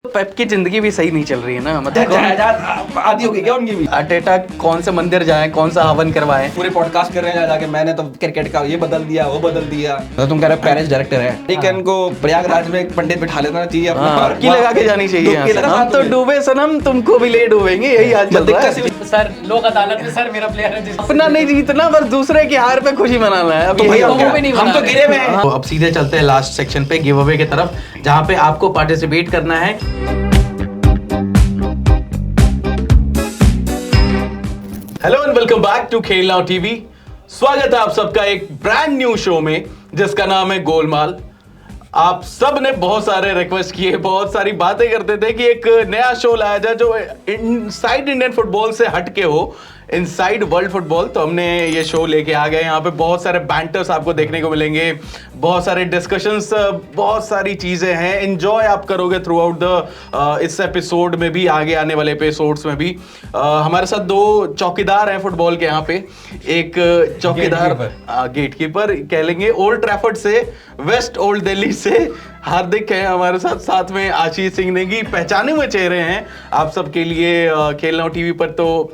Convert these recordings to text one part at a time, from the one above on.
पेप की जिंदगी भी सही नहीं चल रही है ना, मतलब आदि हो गई क्या उनकी भी। अटेटा कौन से मंदिर जाए, कौन सा हवन करवाए। पूरे पॉडकास्ट कर रहे हैं जाके, मैंने तो क्रिकेट का ये बदल दिया वो बदल दिया। तो तुम कह रहे हो पेरिस डायरेक्टर है, ठीक है, इनको प्रयागराज में एक पंडित बिठा लेना चाहिए अपना, की लगा के जानी चाहिए यहाँ से। हम तो डूबे सनम, तुमको भी ले डूबेंगे, यही हाल चल रहा है। सर लोक अदालत में सर मेरा प्लेयर है अपना नहीं जीतना, बस दूसरे की हार पे खुशी मनाना है। तो भाई हम तो गिरे हुए हैं। अब सीधे चलते हैं लास्ट सेक्शन पे, गिव अवे की तरफ, जहाँ पे आपको पार्टिसिपेट करना है। Hello and welcome back to Khel now TV. स्वागत है आप सबका एक ब्रांड न्यू शो में जिसका नाम है गोलमाल। आप सब ने बहुत सारे रिक्वेस्ट किए, बहुत सारी बातें करते थे कि एक नया शो लाया जाए जो इनसाइड इंडियन फुटबॉल से हटके हो, इनसाइड वर्ल्ड फुटबॉल। तो हमने ये शो लेके आ गए। यहाँ पे बहुत सारे बैंटर्स आपको देखने को मिलेंगे, बहुत सारे डिस्कशंस, बहुत सारी चीजें हैं। एंजॉय आप करोगे थ्रू आउट द इस एपिसोड में भी, आगे आने वाले एपिसोड्स में भी। हमारे साथ दो चौकीदार हैं फुटबॉल के यहाँ पे। एक चौकीदार गेटकीपर कह लेंगे ओल्ड ट्रैफर्ड से, वेस्ट ओल्ड दिल्ली से हार्दिक है हमारे साथ। साथ में आशीष सिंह नेगी, पहचाने हुए चेहरे हैं आप सबके लिए खेल नाउ टीवी पर। तो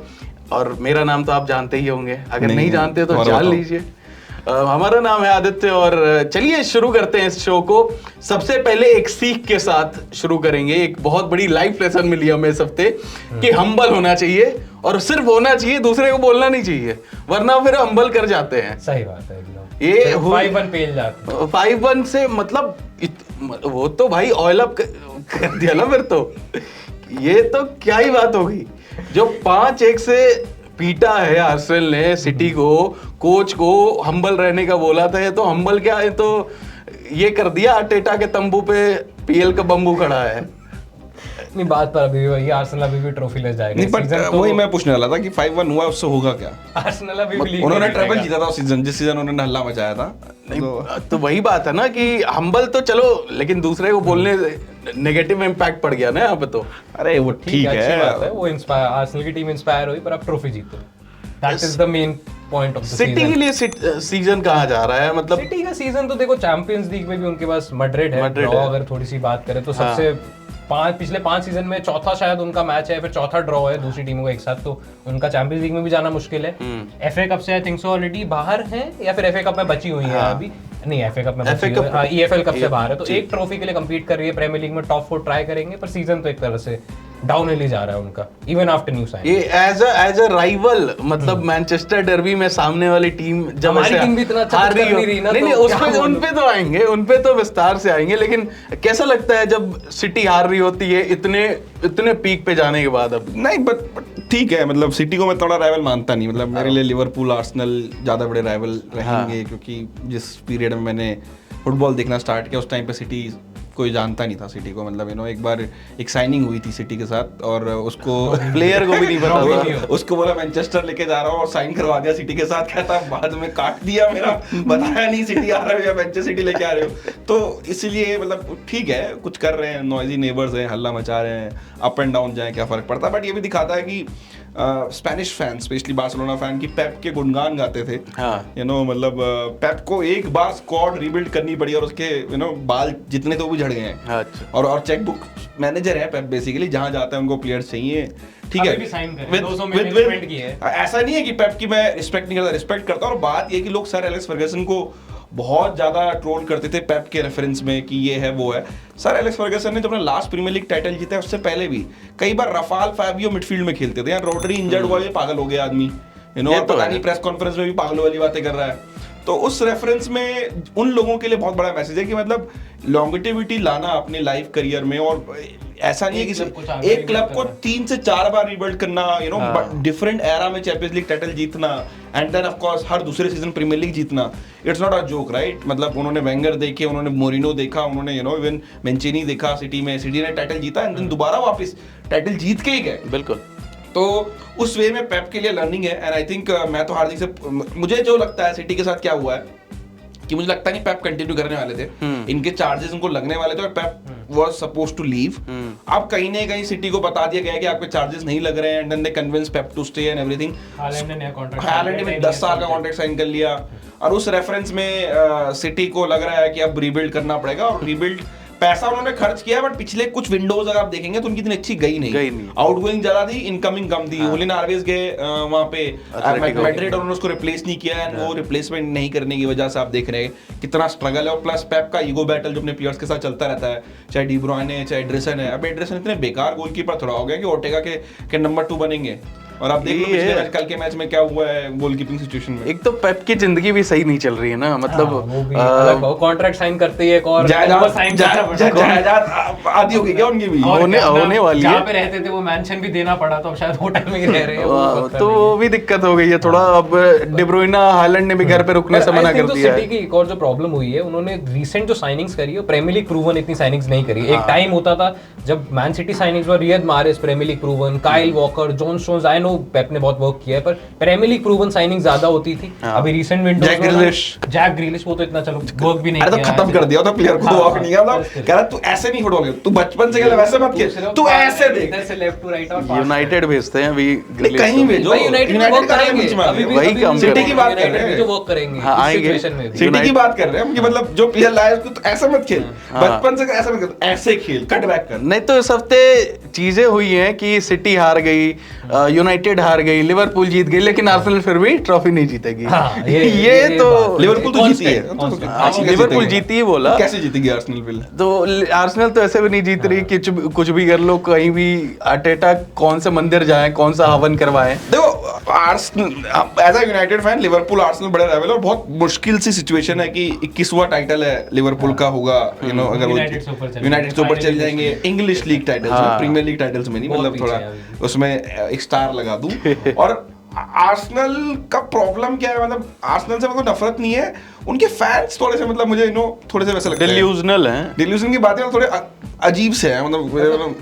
और मेरा नाम तो आप जानते ही होंगे, अगर नहीं जानते तो जान लीजिए। हमारा नाम है आदित्य और चलिए शुरू करते हैं इस शो को। सबसे पहले एक सीख के साथ शुरू करेंगे। एक बहुत बड़ी लाइफ लेसन मिली हमें इस हफ्ते कि हम्बल होना चाहिए, और सिर्फ होना चाहिए, दूसरे को बोलना नहीं चाहिए, वरना फिर हम्बल कर जाते हैं। सही बात है एकदम। ये 5-1 पेल जाते हैं। 5-1 से मतलब वो तो भाई ऑयल अप कर दिया ना फिर तो। ये तो क्या ही बात हो गई, जो 5-1 से पीटा है आर्सेनल ने सिटी को, कोच को हम्बल रहने का बोला था। ये तो हम्बल क्या है, तो ये कर दिया अटेटा के तंबू पे पीएल का बम्बू खड़ा है। नहीं, बात पर अभी भी वही, आर्सेनल अभी भी ट्रॉफी ले जाएगा। नहीं, बट वही मैं पूछने वाला था कि 5-1 हुआ, उससे होगा क्या? आर्सेनल अभी भी उन्होंने ट्रेबल जीता था उस सीजन, जिस सीजन उन्होंने हल्ला मचाया था। तो वही बात है ना कि हम्बल तो चलो, लेकिन दूसरे को बोलने से नेगेटिव इम्पैक्ट पड़ गया ना यहाँ पे। तो अरे वो ठीक अच्छी है, बात है, वो इंस्पायर, आर्सेनल की टीम इंस्पायर हुई, पर अब ट्रॉफी जीतो। That is the main point of the season. City के लिए सीजन कहा जा रहा है, मतलब सिटी का सीजन तो देखो, चैंपियंस लीग में भी उनके पास मैड्रिड है। ड्रॉ अगर थोड़ी सी बात करें तो सबसे पिछले 5 सीजन में चौथा शायद उनका मैच है, फिर चौथा ड्रॉ है दूसरी टीमों का एक साथ। तो उनका चैंपियंस लीग में भी जाना मुश्किल है। एफए कप से आई थिंक सो ऑलरेडी बाहर है, या फिर एफए कप में बची हुई है अभी। नहीं, एफए कप में बची हुई है, ईएफएल कप से बाहर है। तो एक ट्रॉफी के लिए compete कर रही है। प्रीमियर लीग में टॉप 4 ट्राई करेंगे, पर सीजन तो एक तरह से डाउन हिल ही जा रहा है उनका, इवन आफ्टर न्यू साइन। ये एज अ राइवल, मतलब मैनचेस्टर डर्बी में सामने वाली टीम जब हमारी टीम भी इतना अच्छा हार कर नहीं रही ना, नहीं, तो उन पे तो आएंगे, उन पे तो विस्तार से आएंगे। लेकिन कैसा लगता है जब सिटी हार रही होती है इतने पीक पे जाने के बाद? अब नहीं, बट ठीक है, मतलब सिटी को मैं थोड़ा राइवल मानता नहीं। मतलब मेरे लिए लिवरपूल आर्सेनल ज्यादा बड़े राइवल रहेंगे, क्योंकि जिस पीरियड में मैंने फुटबॉल देखना स्टार्ट किया उस टाइम पे सिटी कोई जानता नहीं था सिटी को। मतलब एक बार एक साइनिंग हुई थी सिटी के साथ, और उसको प्लेयर को भी नहीं पता था, उसको बोला मैनचेस्टर लेके जा रहा हूँ, और साइन करवा दिया सिटी के साथ। कहता बाद में काट दिया मेरा, बताया नहीं सिटी आ रहे हो या मैनचेस्टर सिटी लेके आ रहे हो। तो इसीलिए मतलब ठीक है, कुछ कर रहे हैं, नॉइजी नेबर्स हैं, हल्ला मचा रहे हैं, अप एंड डाउन जाए क्या फर्क पड़ता है। बट ये भी दिखाता है कि Spanish fan, specially Barcelona fan, की पेप के गुणगान गाते थे। मतलब पेप को एक बार स्क्वाड रीबिल्ड करनी पड़ी, और उसके बाल जितने तो भी झड़ गए हैं। अच्छा। और चेकबुक मैनेजर है पेप बेसिकली, जहां जाता है उनको प्लेयर्स चाहिए, ठीक है, ऐसा नहीं है कि पेप की मैं रिस्पेक्ट नहीं करता, रिस्पेक्ट करता हूं। और बात ये कि लोग सर एलेक्स फर्गसन को बहुत ज्यादा ट्रोल करते थे पेप के रेफरेंस में कि ये है वो है। सर एलेक्स फर्गसन ने जब अपना लास्ट प्रीमियर लीग टाइटल जीता है, उससे पहले भी कई बार रफाल फैबियो मिडफील्ड में खेलते थे। यार रोड्री इंजर्ड हुआ, ये पागल हो गया आदमी, पता नहीं प्रेस कॉन्फ्रेंस में भी पागल वाली बातें कर रहा है। तो उस रेफरेंस में उन लोगों के लिए बहुत बड़ा मैसेज है कि मतलब लॉन्गेटिविटी लाना अपने लाइफ करियर में, और ऐसा नहीं है कि एक क्लब को 3 से 4 बार रिबिल्ड करना, डिफरेंट एरा में चैंपियंस लीग टाइटल जीतना, एंड देन ऑफ कोर्स हर दूसरे सीजन प्रीमियर लीग जीतना, it's not a joke, right? मतलब उन्होंने वेंगर देखे, उन्होंने मोरिनो देखा, उन्होंने इवन मेंचेनी देखा सिटी में, सिटी ने टाइटल जीता, एंड देन दोबारा वापस टाइटल जीत के ही गए। बिल्कुल। तो उस वे में पेप के लिए लर्निंग है। एंड आई थिंक मैं तो हार्दिक से, मुझे जो लगता है सिटी के साथ क्या हुआ है कि मुझे लगता नहीं पेप कंटिन्यू करने वाले थे। इनके चार्जेस उनको लगने वाले थे, और पेप वाज सपोज्ड टू लीव। अब कहीं ना कहीं सिटी को बता दिया गया कि आपके चार्जेस नहीं लग रहे हैं, and then they convince Pep to stay and everything. Haaland ने 10 साल का कॉन्ट्रैक्ट साइन कर लिया, और उस रेफरेंस में सिटी को लग रहा है कि अब रीबिल्ड करना पड़ेगा। और रीबिल्ड पैसा उन्होंने खर्च किया, बट पिछले कुछ विंडोज अगर आप देखेंगे तो उनकी इतनी अच्छी गई नहीं। आउटगोइंग ज्यादा थी, इनकमिंग कम थी। जुलियन आल्वेज गए वहां पे मैड्रिड और उन्होंने उसको रिप्लेस नहीं किया, एंड वो रिप्लेसमेंट नहीं करने की वजह से आप देख रहे हैं कितना स्ट्रगल है। और प्लस पेप का ईगो बैटल जो अपने प्लेयर्स के साथ चलता रहता है, चाहे डी ब्रुयने है चाहे एड्रिसन है। अब एड्रिसन इतने बेकार गोलकीपर थोड़ा हो गया कि ओर्टेगा के नंबर 2 बनेंगे। और आप देख लो पिछले मैच, कल के मैच में क्या हुआ है गोलकीपिंग सिचुएशन में। एक तो पेप की जिंदगी भी सही नहीं चल रही है ना, मतलब कॉन्ट्रैक्ट साइन करते ही एक और जायदाद आधी हो गई क्या उनकी भी, होने वाली है। जहाँ पे रहते थे वो मैंशन भी देना पड़ा, तो अब शायद होटल में ही रह रहे हैं, तो वो भी दिक्कत हो गई है थोड़ा। अब डे ब्रुयने हालैंड ने भी घर पे रुकने से मना कर दिया है। सिटी की एक और जो प्रॉब्लम हुई है, उन्होंने रिसेंट जो साइनिंग्स करी है प्रीमियर लीग प्रूवन इतनी साइनिंग्स नहीं करी। एक टाइम होता था जब Man City signings were Riyad Mahrez Premier League proven, Kyle Walker, John Stones. I know Pep ने बहुत वर्क किया है, पर प्रीमियर लीग प्रूवन साइनिंग ज्यादा होती थी। अभी रिसेंट विंडो जैक ग्रिलिश वो तो इतना चलो वर्क भी नहीं किया, तो खत्म कर दिया था प्लेयर को, वॉक नहीं किया था। कह रहा तू ऐसे नहीं फुटबॉल, तू बचपन से खेला वैसे मत खेल, तू ऐसे देख, इधर से लेफ्ट टू राइट। और यूनाइटेड भेजते हैं अभी ग्रिलिश, कहीं भेजो, यूनाइटेड वर्क करेंगे, वही काम सिटी की बात कर रहे हैं, जो वर्क करेंगे सिचुएशन में। सिटी की बात कर रहे हैं कि मतलब जो प्लेयर लाया उसको तो ऐसे मत खेल, बचपन से ऐसे मत खेल, ऐसे खेल, कट बैक कर। नहीं तो इस हफ्ते चीजें हुई हैं कि सिटी हार गई, यूनाइटेड हार गई, लिवरपूल जीत गई, लेकिन आर्सेनल फिर भी ट्रॉफी नहीं जीतेगी। ये तो लिवरपूल तो जीती है, लिवरपूल जीती ही बोला, कैसे जीतेगी आर्सेनल फिर? तो आर्सेनल तो ऐसे भी नहीं जीत रही कि कुछ भी कर लो, कहीं भी आर्टेटा कौन से मंदिर जाए, कौन सा हवन करवाए। देखो Arsenal as a United fan, Liverpool Arsenal बड़े राइवल, और बहुत मुश्किल सी सिचुएशन है कि 21वां टाइटल है लिवरपूल का होगा, यू नो, अगर वो यूनाइटेड से ऊपर चल जाएंगे इंग्लिश लीग टाइटल्स में, प्रीमियर लीग टाइटल्स में नहीं, मतलब थोड़ा उसमें एक स्टार लगा दूं। और आर्सेनल का प्रॉब्लम क्या है, मतलब आर्सेनल से मतलब नफरत नहीं है, उनके फैंस थोड़े से, मतलब मुझे यू नो थोड़े से वैसे लगता है डिल्यूजनल हैं। डिल्यूजन की बातें थोड़े अजीब से हैं, मतलब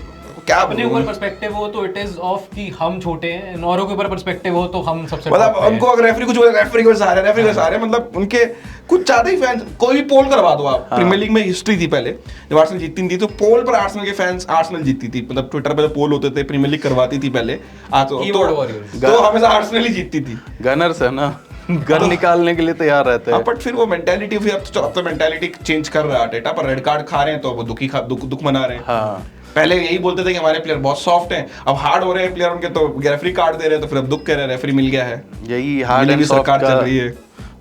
क्या अपने ऊपर पर्सपेक्टिव हो तो इट इज ऑफ कि हम छोटे हैं, औरों के ऊपर पर्सपेक्टिव हो तो हम सबसे, मतलब उनको अगर रेफरी कुछ बोले, रेफरी को सारे मतलब उनके कुछ ज्यादा ही फैंस। कोई भी पोल करवा दो आप, प्रीमियर लीग में हिस्ट्री थी पहले जब आर्सेनल जीतती थी, तो पोल पर आर्सेनल के फैंस आर्सेनल जीतती थी, मतलब ट्विटर पे पोल होते थे, प्रीमियर लीग करवाती थी पहले, तो हमेशा आर्सेनल ही जीतती थी। गनर्स है ना, गन निकालने के लिए तैयार रहते हैं। बट फिर वो मेंटालिटी, फिर अब तो मेंटालिटी चेंज कर रहा है आर्टेटा, पर रेड कार्ड खा रहे हैं तो वो दुख मना रहे हैं। पहले यही बोलते थे कि हमारे प्लेयर बहुत सॉफ्ट हैं, अब हार्ड हो रहे हैं प्लेयर उनके, तो रेफरी कार्ड दे रहे हैं, तो फिर अब दुख कह रहे हैं रेफरी मिल गया है। यही हार्ड एंड सॉफ्ट सरकार चल रही है,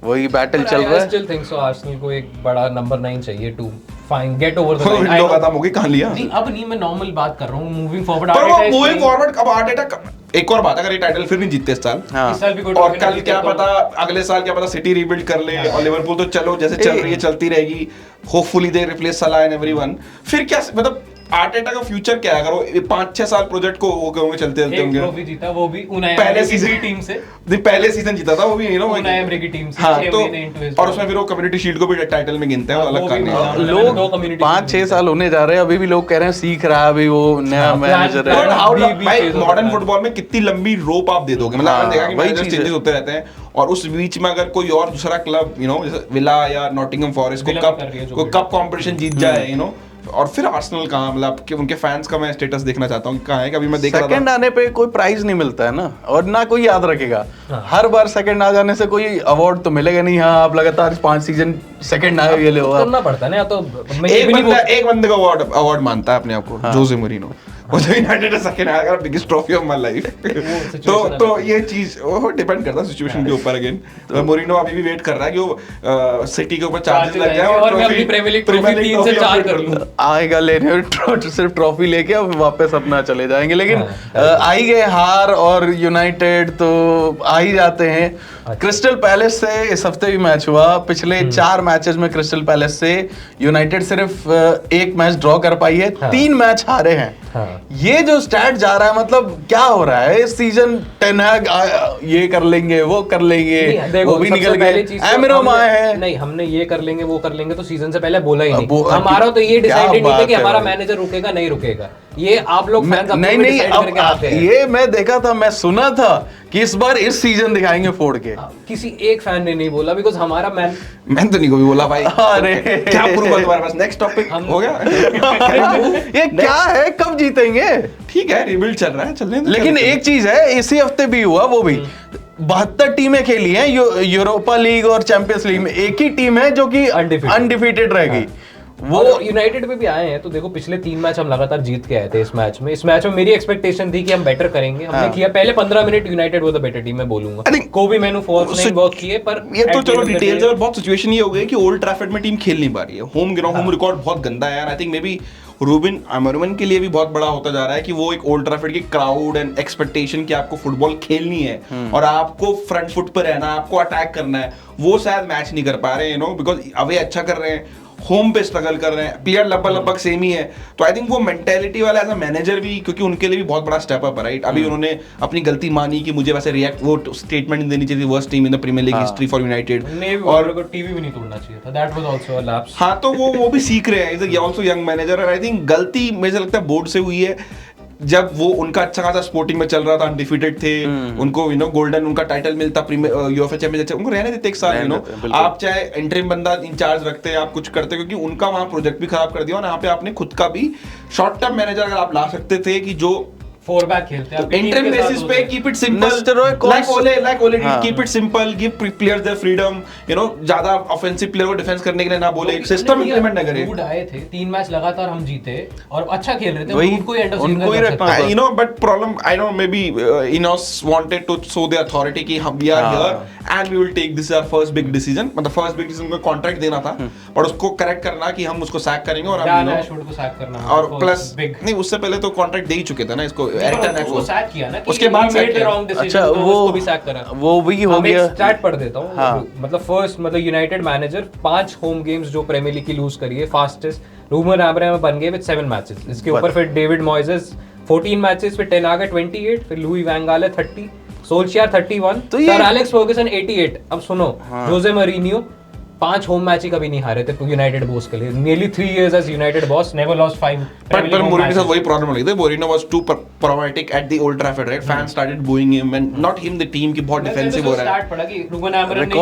वही बैटल चल रहा है। I still think so Arsenal को एक बड़ा नंबर 9 चाहिए to fine get over the line. Window खत्म हो गई, कहां लिया? नहीं अब नहीं, मैं नॉर्मल बात कर रहा हूं, मूविंग फॉरवर्ड। पर वो मूविंग फॉरवर्ड अब आर्टेटा, एक और बात, अगर ये टाइटल फिर नहीं जीतते इस साल भी और कल क्या पता अगले साल क्या पता सिटी रीबिल्ड कर ले, और लिवरपूल तो चलो जैसे चल रही है चलती रहेगी, होपफुली दे रिप्लेस सलाह एंड एवरीवन, फिर क्या मतलब आर्टेटा का फ्यूचर क्या है? अगर वो 5-6 साल प्रोजेक्ट को वो होंगे चलते होंगे, ट्रॉफी जीता वो भी उनाई पहले सीजन टीम से, पहले सीजन जीता था वो भी, यू नो, उनाई एमरी की टीम से। हाँ, तो और उसमें फिर वो कम्युनिटी शील्ड को भी टाइटल में गिनते हैं, वो अलग कहानी है। लोग 5-6 साल होने जा रहे हैं, अभी भी लोग कह रहे हैं सीख रहा है, अभी वो नया मैनेजर है। भाई मॉडर्न फुटबॉल में कितनी लंबी रोप आप दे दोगे, मतलब आपने देखा कि मैनेजर चेंजेस होते रहते हैं, और उस बीच में अगर कोई और दूसरा क्लब, यू नो, जैसे विला या नॉटिंघम फॉरेस्ट को कप कंपटीशन जीत जाए, यू नो, और फिर आर्सेनल कहाँ, मतलब कि उनके फैंस का मैं स्टेटस देखना चाहता हूँ कहाँ है, कि अभी मैं देख रहा था सेकंड आने पे कोई प्राइज नहीं मिलता है ना, और ना कोई याद रखेगा। हर बार सेकंड आ जाने से कोई अवार्ड तो मिलेगा नहीं। हाँ, आप लगातार 5 सीजन सेकंड आए, ये ले करना पड़ता है ना, तो एक बंदे को अवार्ड मानता है अपने आप को, जोसे मोरिनो, वो जो यूनाइटेड सेकंड आएगा, biggest trophy of my life. तो ये चीज वो डिपेंड करता है सिचुएशन के ऊपर। अगेन मोरिनो अभी भी वेट कर रहा है कि वो सिटी के ऊपर चार्जेस लग जाए और मैं अपनी प्रीमियर लीग ट्रॉफी 3 से 4 कर लूं, आएगा लेने सिर्फ ट्रॉफी लेके अब वापस अपना चले जाएंगे। लेकिन आ ही गए हार, और यूनाइटेड तो आ ही जाते हैं। क्रिस्टल पैलेस से इस हफ्ते भी मैच हुआ, पिछले 4 मैचेस में क्रिस्टल पैलेस से यूनाइटेड सिर्फ 1 मैच ड्रॉ कर पाई है, 3 मैच हारे हैं। ये जो स्टैट जा रहा है, मतलब क्या हो रहा है इस सीजन? टेन हैग ये कर लेंगे, वो कर लेंगे, वो भी निकल गए, एमरोम आए हैं। नहीं, हमने ये कर लेंगे, वो कर लेंगे तो सीजन से पहले बोला ही नहीं। हमारा तो ये डिसाइडेड नहीं था कि हमारा मैनेजर रुकेगा नहीं रुकेगा, ये आप लोग फैंस अपने में डिसाइड करके आते हैं। ये मैं देखा था, मैं सुना था कि इस बार इस सीजन दिखाएंगे फोड़ के। किसी एक फैन ने नहीं बोला, बिकॉज़ हमारा मैं तो नहीं को भी बोला भाई। अरे क्या प्रूफ है तुम्हारे पास? नेक्स्ट टॉपिक हो गया। ये क्या है, कब जीतेंगे? ठीक है, रिबिल्ड चल रहा है, चलने दो। लेकिन एक चीज है, इसी हफ्ते भी हुआ, वो भी 72 टीमें खेली हैं यूरोपा लीग और चैंपियंस लीग में, एक ही टीम है जो कि अनडिफीटेड रह गई। वो यूनाइटेड पे भी आए हैं, तो देखो पिछले 3 मैच हम लगातार जीत के आए थे। इस मैच में मेरी एक्सपेक्टेशन थी कि हम बेटर करेंगे, हमने किया। पहले 15 minute United was the better team, मैं बोलूंगा। कोबी मेनू फॉल्स नहीं वर्क किए, पर ये तो चलो डिटेल्स है। बहुत सिचुएशन ये हो गई कि ओल्ड ट्रैफर्ड में टीम खेल नहीं पा रही है, होम रिकॉर्ड बहुत गंदा है। I think maybe Ruben Amorim के लिए भी बहुत बड़ा होता जा रहा है कि वो एक ओल्ड ट्रैफर्ड की क्राउड एंड एक्सपेक्टेशन कि आपको फुटबॉल खेलनी है और आपको फ्रंट फुट पर रहना है, आपको अटैक करना है, वो शायद मैच नहीं कर पा रहे हैं, बिकॉज अवे अच्छा कर रहे हैं, होम पे स्ट्रगल कर रहे हैं, प्लेयर लगभग सेम ही है। तो आई थिंक वो मेंटेलिटी वाला एज अ मैनेजर भी, क्योंकि उनके लिए भी बहुत बड़ा स्टेप अप है, राइट? अभी उन्होंने अपनी गलती मानी कि मुझे वैसे वो स्टेटमेंट देनी चाहिए, worst team in the Premier League history for United, और टीवी भी नहीं तोड़ना चाहिए था, that was also a lapse. हाँ, तो वो भी सीख रहे हैं, इज आल्सो यंग मैनेजर। और आई थिंक गलती मुझे लगता है बोर्ड से हुई है, जब वो उनका अच्छा खासा स्पोर्टिंग में चल रहा था, अनडिफीटेड थे, उनको गोल्डन उनका टाइटल मिलता, यूएफए चैंपियंस, उनको रहने देते एक साल, आप चाहे इंटरिम बंदा इंचार्ज रखते हैं, आप कुछ करते, क्योंकि उनका वहां प्रोजेक्ट भी खराब कर दिया और यहाँ पे आपने खुद का भी शॉर्ट टर्म मैनेजर अगर आप ला सकते थे कि जो 4 बैक खेलते हैं इंटरिम बेसिस पे, कीप इट सिंपल, लाइक ओले keep it simple, give players their freedom, ज्यादा ऑफेंसिव प्लेयर को डिफेंस करने के लिए ना बोले, सिस्टम इंप्लीमेंट ना करे। रूड आए थे 3 मैच लगातार, हम जीते और अच्छा खेल रहे थे, उनको एंड ऑफ उनको ही रखना, but problem I know maybe Ineos wanted to show the authority कि हम we are here and we will take this our first big decision, मतलब फर्स्ट बिग डिसीजन को कॉन्ट्रैक्ट देना था, पर उसको करेक्ट करना कि हम उसको सैक करेंगे और हम को सैक करना, और प्लस नहीं, उससे पहले तो कॉन्ट्रैक्ट दे ही चुके थे ना इसको, सैक किया ना, उसके बाद अच्छा वो भी सैक करा, वो भी हो गया। स्टार्ट पढ़ देता हूँ, मतलब यूनाइटेड मैनेजर 5 होम गेम्स जो प्रीमियर लीग की लूज करी है, फास्टेस्ट रूमन अब्राहम बन गए विद 7 मैचेस। इसके ऊपर फिर डेविड मॉयजेस 14 मैचेस, फिर 10 आ गए 28, फिर लुई वैन गाल 30, सोल्शियर 31, सर एलेक्स फर्गुसन 88। अब सुनो, जोसे मरीनियो 5 होम मैच ही कभी नहीं हारे थे यूनाइटेड बॉस के लिए, nearly 3 years as United boss, never lost 5 पर मोरिनो के साथ वही प्रॉब्लम हो गई थी, Moreno was too problematic at the Old Trafford, right? Fans started booing him and not him, the team की बहुत डिफेंसिव हो रहा है। स्टार्ट पड़ा कि रूबन एमरन ने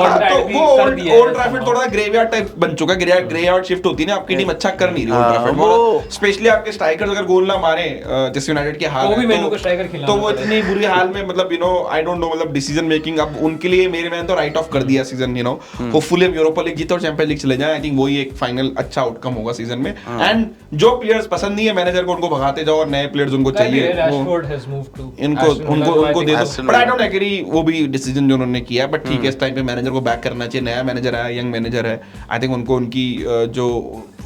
वो ओल्ड ट्रैफर्ड थोड़ा ग्रेवयार्ड टाइप बन चुका है, ग्रेवयार्ड शिफ्ट होती है ना, आपकी टीम अच्छा कर नहीं रही ओल्ड ट्रैफर्ड, वो स्पेशली आपके स्ट्राइकर्स अगर गोल ना मारे, जैसे यूनाइटेड के हाल है, तो वो इतनी बुरी हाल में, मतलब आई डोंट नो, मतलब डिसीजन मेकिंग अब उनके लिए मेरे मैंने तो राइट ऑफ कर दिया सीजन, होपफुली हम यूरोपा लीग जीते और चैंपियंस लीग चले जाए। आई थिंक वही एक फाइनल अच्छा आउटकम होगा सीजन में। एंड जो प्लेयर्स पसंद नहीं है मैनेजर को, उनको भगाते जाओ और नए प्लेयर्स उनको चाहिए, उनको दे दो। बट आई डोंट एग्री वो भी डिसीजन जो उन्होंने किया, बट ठीक है, इस टाइम पे मैनेजर को बैक करना चाहिए। नया मैनेजर है, यंग मैनेजर है, आई थिंक उनको उनकी जो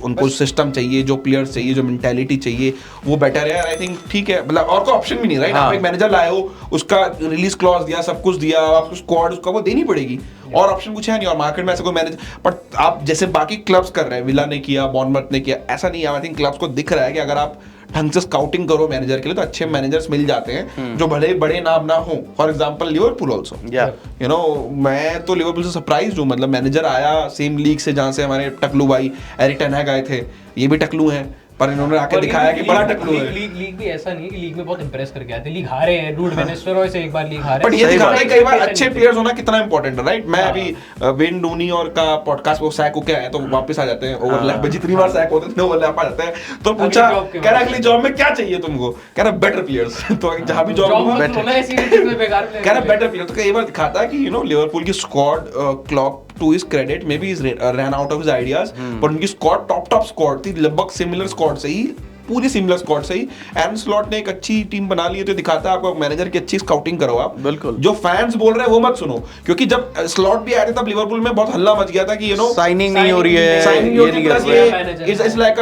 उनको सिस्टम चाहिए, जो प्लेयर्स चाहिए, जो मेंटालिटी चाहिए, वो बेटर है। आई थिंक ठीक है, मतलब और कोई ऑप्शन भी नहीं, राइट? आप एक मैनेजर लाए हो, उसका रिलीज क्लॉज दिया, सब कुछ दिया, आपको स्क्वाड उसका वो देनी पड़ेगी, और ऑप्शन कुछ है नहीं। और मार्केट में ऐसा कोई मैनेजर, बट आप जैसे बाकी क्लब्स कर रहे हैं, विला ने किया, बॉर्नमथ ने किया, ऐसा नहीं है। आई थिंक क्लब्स को दिख रहा है कि अगर आप ढंग से स्काउटिंग करो मैनेजर के लिए, तो अच्छे मैनेजर्स मिल जाते हैं जो भले बड़े नाम ना हो। फॉर एग्जांपल लिवरपूल आल्सो, मैं तो लिवरपूल से सरप्राइज्ड हूँ, मतलब मैनेजर आया सेम लीग से जहाँ से हमारे टकलू भाई एरिक टेन हैग आए थे, ये भी टकलू हैं, पर इन्होंने आके दिखाया कि बड़ा टकलू है। लीग भी ऐसा नहीं है कि लीग में बहुत इंप्रेस करके आते, लीग हारे हैं, रूड वेनेस्टरॉय से एक बार लीग हारे, बट ये दिखाता है कई बार अच्छे प्लेयर्स होना कितना इंपॉर्टेंट है, राइट? मैं अभी वेन डूनी और का पॉडकास्ट वो सैक होके आए, तो वापस आ जाते हैं ओवरलैप में, जितनी बार सैक होते थे ओवरलैप आ जाते हैं। तो पूछा, कह रहा अगली जॉब में क्या चाहिए तुमको, कह रहा बेटर प्लेयर्स। तो जहां भी जॉब बेटर है, कह रहा बेटर प्लेयर। तो कई बार दिखाता है कि लिवरपूल की squad, Klopp to his credit maybe run out of his ideas, पर उनकी स्क्वाड टॉप स्क्वाड थी, लगभग सिमिलर स्क्वाड से ही, पूरी सिमिलर स्क्वाड से ही एरन स्लॉट ने एक अच्छी टीम बना ली है। तो दिखाता है आपको मैनेजर की अच्छी स्काउटिंग करो आप, बिल्कुल। जो फैंस बोल रहे हैं वो मत सुनो, क्योंकि जब स्लॉट भी आए थे तब लिवरपूल में बहुत हल्ला मच गया था कि साइनिंग नहीं हो रही है, साइनिंग नहीं होती, प्लस इट्स लाइक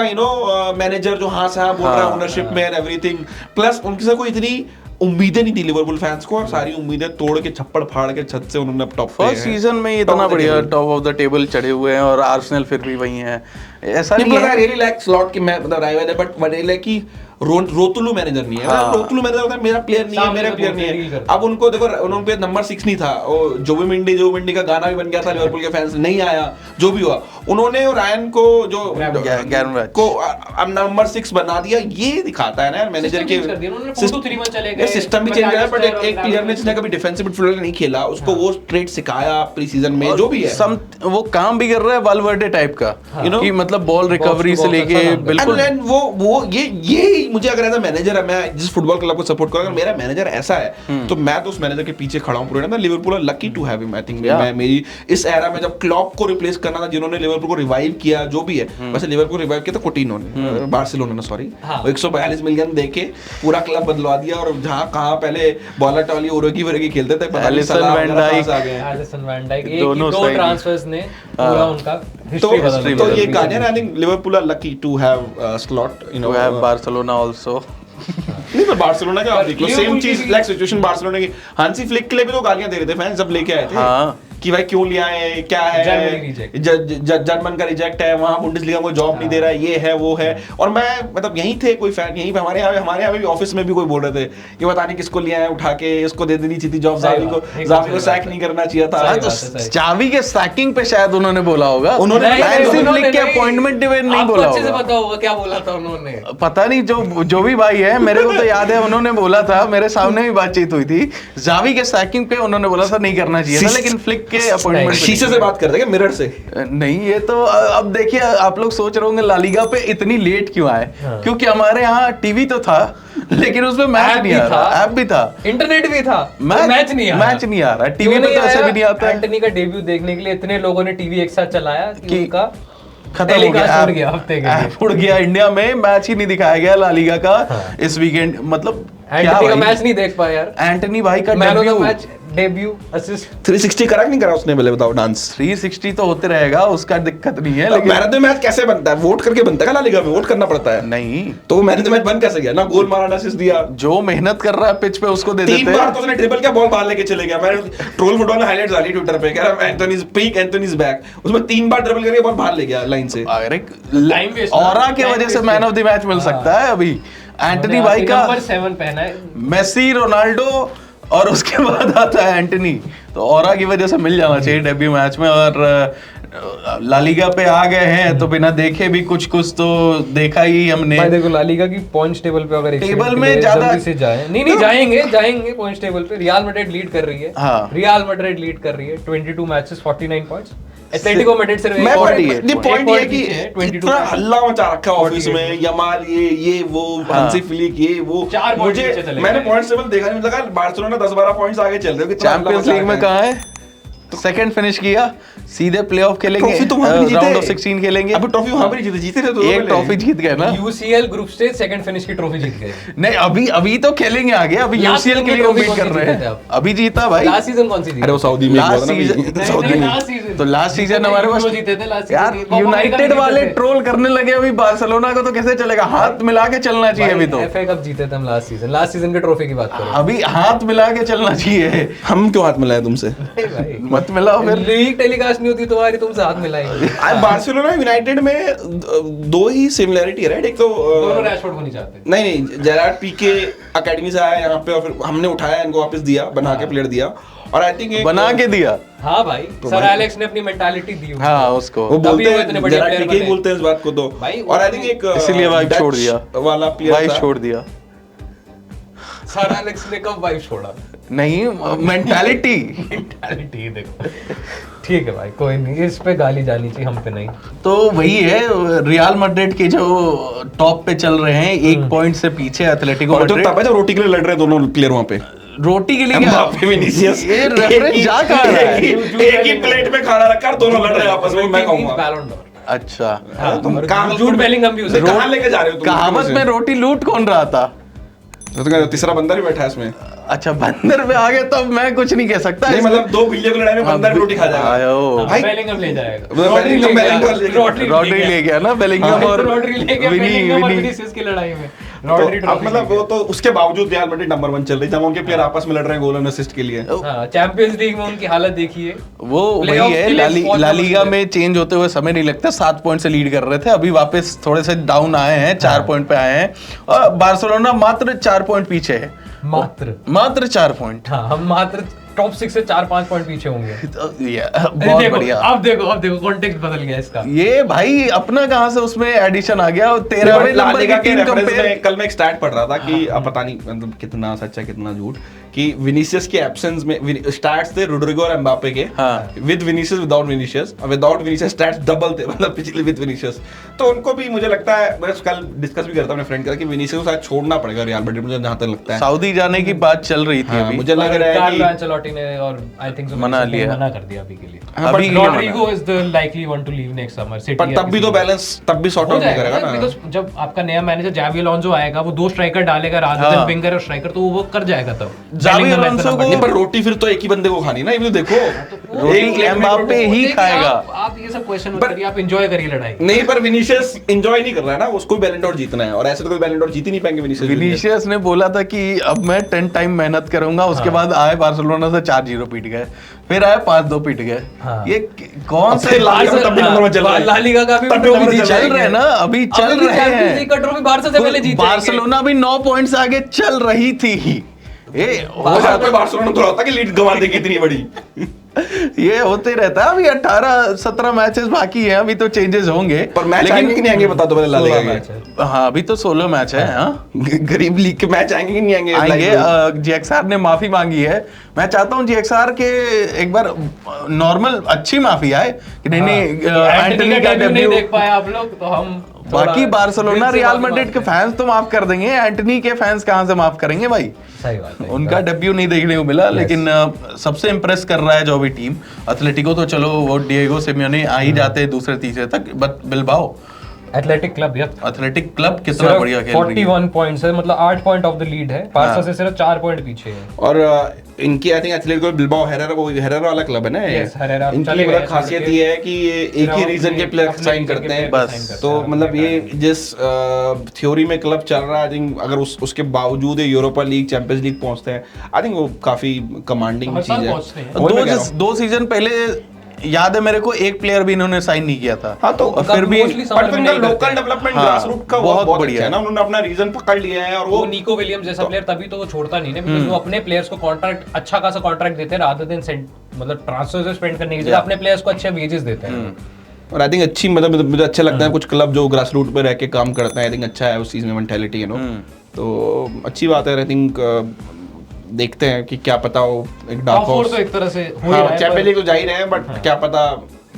मैनेजर जो हाँ साहब बोल रहा है ओनरशिप में एंड एवरीथिंग, प्लस उनके से कोई इतनी उम्मीदें नहीं थी लिवरपूल फैंस को, और सारी उम्मीदें तोड़ के छप्पड़ फाड़ के छत से उन्होंने टॉप फर्स्ट सीजन में इतना बढ़िया टॉप ऑफ द टेबल चढ़े हुए हैं, और आर्सेनल फिर भी वही है। ऐसा नहीं है, रियली लाइक स्लॉट की, मैं मतलब राइवल है, बट रियली की रोतुलू मैनेजर नहीं है। रोतुलू मैनेजर होता है मेरा प्लेयर नहीं है, मेरा प्लेयर नहीं है। अब उनको देखो, उनके नंबर 6 नहीं था, वो जोवी मिंडी का गाना भी बन गया था, लिवरपूल के फैंस नहीं आया, जो भी हुआ उन्होंने रायन को जो को नंबर 6 बना दिया। ये दिखाता है ना मैनेजर के सिस्टम भी चेंज किया, बट एक प्लेयर ने जिसने कभी डिफेंसिव मिडफील्डर नहीं खेला, उसको वो ट्रेड सिखाया प्री सीजन में, जो भी है वो काम भी कर रहा है वाल्वर्डे टाइप का, कि मतलब बॉल रिकवरी से लेके बिल्कुल वो ये मुझे अगर एज अ मैनेजर है, मैं जिस फुटबॉल क्लब को सपोर्ट करूँ, अगर मेरा मैनेजर ऐसा है तो मैं तो उस मैनेजर के पीछे खड़ा हूँ पूरे। Liverpool lucky to have him. I think मैं मेरी इस एरा में जब क्लॉप को रिप्लेस करना था, जिन्होंने लिवरपूल को रिवाइव किया, जो भी है, वैसे लिवरपूल रिवाइव किया तो कोटिनो ने, बार्सिलोना ने, सॉरी, 142 मिलियन देके पूरा क्लब बदलवा दिया। और जहाँ कहाँ पहले बॉलाटोली ओरोगी वोरोगी खेलते थे, पता नहीं सलाह एलिसन वैन डाइक, एक ही दो ट्रांसफर्स ने पूरा उनका हिस्ट्री बदल दिया। तो ये कहानी है, I think Liverpool are lucky to have Slot, you know, have Barcelona also. नहीं तो बार्सिलोना का आप देख लो, सेम चीज लाइक सिचुएशन बार्सिलोना की। हांसी फ्लिक के लिए भी तो गालियां दे रहे थे फैंस जब लेके आए थे कि भाई क्यों लिया है, क्या है, जर्मन का रिजेक्ट है, वहां बुंडेसलीगा को जॉब नहीं दे रहा है, ये है वो है। और मैं मतलब यहीं थे कोई फैन, यहीं पे हमारे यहाँ भी ऑफिस में भी कोई बोल रहे थे कि पता नहीं किसको लिया है उठा के, इसको दे देनी चाहिए थी जॉब, जावी को सैक नहीं करना चाहिए था। तो जावी के सैकिंग पे शायद उन्होंने बोला होगा, उन्होंने हैंसी फ्लिक के अपॉइंटमेंट डिबेट नहीं बोला अच्छे से होगा। पता होगा क्या बोला था उन्होंने, पता नहीं, जो भी भाई है, मेरे को तो याद है उन्होंने बोला था, मेरे सामने भी बातचीत हुई थी, जावी के सैकिंग पे उन्होंने बोला था नहीं करना चाहिए था, लेकिन फ्लिक के अपॉइंटमेंट शीशे से बात करते हैं मिरर से नहीं। ये तो अब देखिए, आप लोग सोच रहे होंगे लालीगा पे इतनी लेट क्यों आए, क्योंकि हमारे यहाँ टीवी तो था लेकिन उसमें मैच नहीं आ रहा, ऐप भी था, इंटरनेट भी था, मैच नहीं आ रहा, टीवी में तो ऐसे भी नहीं आता। एंटनी का डेब्यू देखने के लिए इतने लोगों ने टीवी एक साथ चलाया कि उनका खत्म हो गया, हफ्ते के लिए उड़ गया। इंडिया में मैच ही नहीं दिखाया गया लालीगा का इस वीकेंड। मतलब एंटनी का मैच नहीं देख पाया यार, एंटनी भाई का डेब्यू असिस्ट 360 करा नहीं करा उसने, पहले बताओ। डांस 360 तो होते रहेगा, उसका दिक्कत नहीं है, लेकिन मैन ऑफ द मैच कैसे बनता है? वोट करके बनता है, ला लीगा में वोट करना पड़ता है। नहीं तो मैन ऑफ द मैच बन कैसे गया? ना गोल मारा ना असिस्ट दिया। जो मेहनत कर रहा है पिच पे उसको दे देते हैं। 3 बार तो उसने ड्रिबल किया, बॉल बाहर लेके चले गया। मैंने ट्रोल फुटबॉल में हाइलाइट्स डाली ट्विटर पे, कह रहा एंटोनीज पीक, एंटोनीज बैक, उसमें 3 बार ड्रिबल करके बॉल बाहर ले गया लाइन से। अरे ऑरा की वजह से मैन ऑफ द मैच मिल सकता है अभी। एंटनी भाई का नंबर 7 पहना है, मेसी, रोनाल्डो और उसके बाद आता है एंटनी, तो ऑरा की वजह से मिल जाना चाहिए डेब्यू मैच में। और लालीगा पे आ गए हैं तो बिना देखे भी कुछ तो देखा ही हमने। भाई देखो लालीगा की पॉइंट्स टेबल पे अगर टेबल में ज्यादा से जाए, नहीं जाएंगे पॉइंट्स टेबल पे। रियल मैड्रिड लीड कर रही है, रियल मैड्रिड लीड कर रही है 22 मैचेस 49 पॉइंट्स। एटलेटिको मैड्रिड से मैं पॉइंट ये कि इतना हल्ला मचा रखा ऑफिस में, यमाल ये वो, हांसी फ्लिक ये वो, मुझे मैंने पॉइंट्स टेबल देखा नहीं, लगा बार्सिलोना 10-12 पॉइंट्स आगे चल रहे हो। चैंपियंस लीग में कहां है? सेकंड फिनिश किया, सीधे प्लेऑफ खेलेंगे, राउंड ऑफ 16 खेलेंगे। अभी ट्रॉफी वहां पर जीते थे, तो एक ट्रॉफी जीत गए ना। UCL group stage second finish की ट्रॉफी जीत गए। नहीं अभी तो खेलेंगे आगे, अभी यूसीएल के लिए कम्पीट कर रहे हैं। अभी जीता भाई। लास्ट सीजन कौन सी थी? अरे वो सऊदी में लास्ट सीजन, तो लास्ट सीजन हमारे पास जीते थे लास्ट यार। यूनाइटेड वाले ट्रोल करने लगे अभी बार्सिलोना को, तो कैसे चलेगा? हाथ मिला के चलना चाहिए अभी तो। एफए कप जीते थे हम लास्ट सीजन के ट्रॉफी की बात करो। अभी हाथ मिला के चलना चाहिए। हम क्यों हाथ मिलाए तुमसे? मत मिलाओ फिर। लीग टेलीकास्ट नहीं होती तुम्हारी, तुमसे हाथ मिलाएंगे। बार्सिलोना यूनाइटेड में 2 ही सिमिलरिटी है, राइट? एक तो दोनों रैशफोर्ड को नहीं चाहते। नहीं, जेरार्ड पीके एकेडमी से आया यहाँ पे और फिर हमने उठाया, इनको वापस दिया, बना के प्लेयर दिया। और आई थिंक बना के दिया। हाँ भाई, सर एलेक्स ने अपनी मेंटालिटी दी। हाँ उसको वो बोलते हैं, जेरार्ड पीके बोलते हैं इस बात को तो। और आई थिंक एक इसलिए वाइफ छोड़ दिया वाला प्लेयर, वाइफ छोड़ दिया। सर एलेक्स ने कब वाइफ छोड़ा? नहीं, मेंटालिटी देखो। ठीक है भाई, कोई नहीं, इस पे गाली जानी चाहिए, हम पे नहीं। तो वही है, रियल मैड्रिड के जो टॉप पे चल रहे हैं, 1 पॉइंट से पीछे एथलेटिको मैड्रिड। तब है जब रोटी के लिए लड़ रहे दोनों प्लेयर वहां पे। रोटी के लिए क्या? विनीसियस ये रेफरेंस जा कहां रहा है? एक ही प्लेट में खाना रखा और दोनों लड़ रहे हैं आपस में, मैं कहूंगा। अच्छा, तुम जूड बेलिंगहम भी उसे कहां लेके जा रहे हो? कहावत में रोटी लूट कौन रहा था? तो तीसरा बंदर भी बैठा है इसमें। अच्छा, बंदर पे आ गए तब मैं कुछ नहीं कह सकता। नहीं मतलब 2 बिल्लियों की लड़ाई में बंदर रोटी खा जाएगा। भाई बेलिंगम ले जाएगा, रॉड्री ले गया ना, बेलिंगम और विनीसियस की लड़ाई में। मतलब वो तो उसके बावजूद रियल मैड्रिड नंबर 1 चल रही, जब उनके प्लेयर आपस में लड़ रहे हैं गोल एंड असिस्ट के लिए। चैंपियंस लीग में उनकी हालत देखिए। वो वही है, लालीगा में चेंज होते हुए समय नहीं लगता। 7 पॉइंट से लीड कर रहे थे, अभी वापस थोड़े से डाउन आए हैं, 4 पॉइंट पे आए हैं। और बार्सिलोना मात्र 4 पॉइंट पीछे है, मात्र 4 पॉइंट। हाँ, हम मात्र टॉप 6 से 4-5 पॉइंट पीछे होंगे। बहुत बढ़िया। अब देखो कॉन्टेक्स्ट बदल गया इसका। ये भाई अपना कहां से उसमें एडिशन आ गया? 13वें नंबर की टीम कंपेयर। कल मैं एक स्टैट पढ़ रहा था कि अब पता नहीं मतलब कितना सच है कितना झूठ, कि विनीसियस के एब्सेंस में स्टैट्स थे रोड्रिगो और एम्बापे के, with Vinicius without Vinicius stats double थे, मतलब पिछले विद विनीसियस। तो उनको भी मुझे लगता है, मैं कल डिस्कस भी करता हूं अपने फ्रेंड का कि विनीसियस को शायद छोड़ना पड़ेगा रियल मैड्रिड, मुझे जहां तक लगता है। सऊदी जाने की बात चल रही थी अभी, मुझे लग रहा है कार्लो कि एंचेलोटी ने और आई थिंक सो मना लिया। मना कर दिया अभी के लिए। अभी Rodrigo is the likely one to leave next summer city. पर तब भी तो बैलेंस तब भी सॉर्ट आउट नहीं करेगा ना, बिकॉज़ जब आपका नया मैनेजर जावी अलोंसो आएगा, वो 2 स्ट्राइकर डालेगा रादर देन विंगर और स्ट्राइकर, तो वो कर जाएगा तब। जावी अलोंसो को नहीं, पर रोटी फिर तो एक ही बंदे को खानी ना, ये भी तो देखो, रोटी एम्बापे ही खाएगा। आप ये सब क्वेश्चन मत करिए, आप एंजॉय करिए लड़ाई। नहीं, पर विनीसियस एंजॉय नहीं कर रहा है ना, उसको बैलन डॉर जीतना है, और ऐसे तो कोई बैलन डॉर जीत ही नहीं पाएंगे विनीसियस। विनीसियस ने बोला था कि अब मैं 10 टाइम मेहनत करूंगा, उसके बाद आए बार्सिलोना से 4-0 पीट गए, फिर आए 5-2 पीट गए। ये कौन से ला लीगा का भी चल रहे हैं ना, अभी चल रहे हैं। ट्रॉफी बार्सा से पहले जीते, बार्सिलोना भी 9 पॉइंट्स आगे चल रही थी। ये हो जाता है बार्सिलोना तो होता कि लीड गंवा देगी इतनी बड़ी। ये होते रहता है। अभी 18-17 मैचेस बाकी हैं, अभी तो चेंजेस होंगे, पर मैच आएंगे कि नहीं आएंगे बता दो पहले ला लीगा। हाँ, अभी तो 16 मैच है। हाँ, गरीब लीग के मैच आएंगे कि नहीं आएंगे? आएंगे। जीएक्सआर ने माफी मांगी है, मैं चाहता हूँ जीएक्सआर के एक बार नॉर्मल अच्छी माफी आए कि नहीं एंटनी का डेब्यू नहीं देख पाए आप लोग, तो हम बाकी बार्सिलोना रियल मैड्रिड के फैंस तो माफ कर देंगे, एंटनी के फैंस कहां से माफ करेंगे भाई। सही बात है, उनका डेब्यू नहीं देखने को मिला, लेकिन सबसे इंप्रेस कर रहा है जो भी टीम। एथलेटिको तो चलो वो डिएगो सिमियोने आ ही जाते हैं दूसरे तीसरे तक, बट बिल्बाओ एथलेटिक क्लब कितना बढ़िया खेल रही है। 41 पॉइंट्स है, मतलब 8 पॉइंट ऑफ द लीड है, बार्सा से सिर्फ 4 पॉइंट पीछे है। और इनकी I think Atletico Bilbao Herrera वाला क्लब है ना। इनकी मतलब खासियत ये है कि ये एक ही रीजन के प्लेयर साइन करते हैं बस। तो मतलब ये जिस थ्योरी में क्लब चल रहा है, आई थिंक अगर उसके बावजूद ये यूरोपा लीग चैंपियंस लीग पहुंचते हैं, आई थिंक वो काफी कमांडिंग चीज है। 2 सीजन पहले याद है मेरे को, एक प्लेयर भी इन्होंने साइन नहीं किया था। हाँ, तो फिर भी लोकल डेवलपमेंट ग्रासरूट का बहुत बढ़िया है ना, उन्होंने अपना रीजन पकड़ लिया है। और वो निको विलियम्स जैसा प्लेयर तभी तो वो छोड़ता नहीं है, बिकॉज़ वो अपने प्लेयर्स को कॉन्ट्रैक्ट अच्छा खासा कॉन्ट्रैक्ट देते हैं, रादर देन मतलब ट्रांसफर से स्पेंड करने की जगह अपने प्लेयर्स को अच्छे वेजेस देते हैं। और आई थिंक अच्छी मतलब मुझे अच्छा लगता है कुछ क्लब जो ग्रास रूट पे रह के काम करते हैं। आई थिंक अच्छा है उस चीज में मेंटालिटी, यू नो, तो अच्छी बात है। आई थिंक देखते हैं कि क्या पता हो एक डार्क हॉर्स तो एक तरह से हो ही रहा है, चैंपियंस लीग तो जा ही रहे हैं, बट क्या पता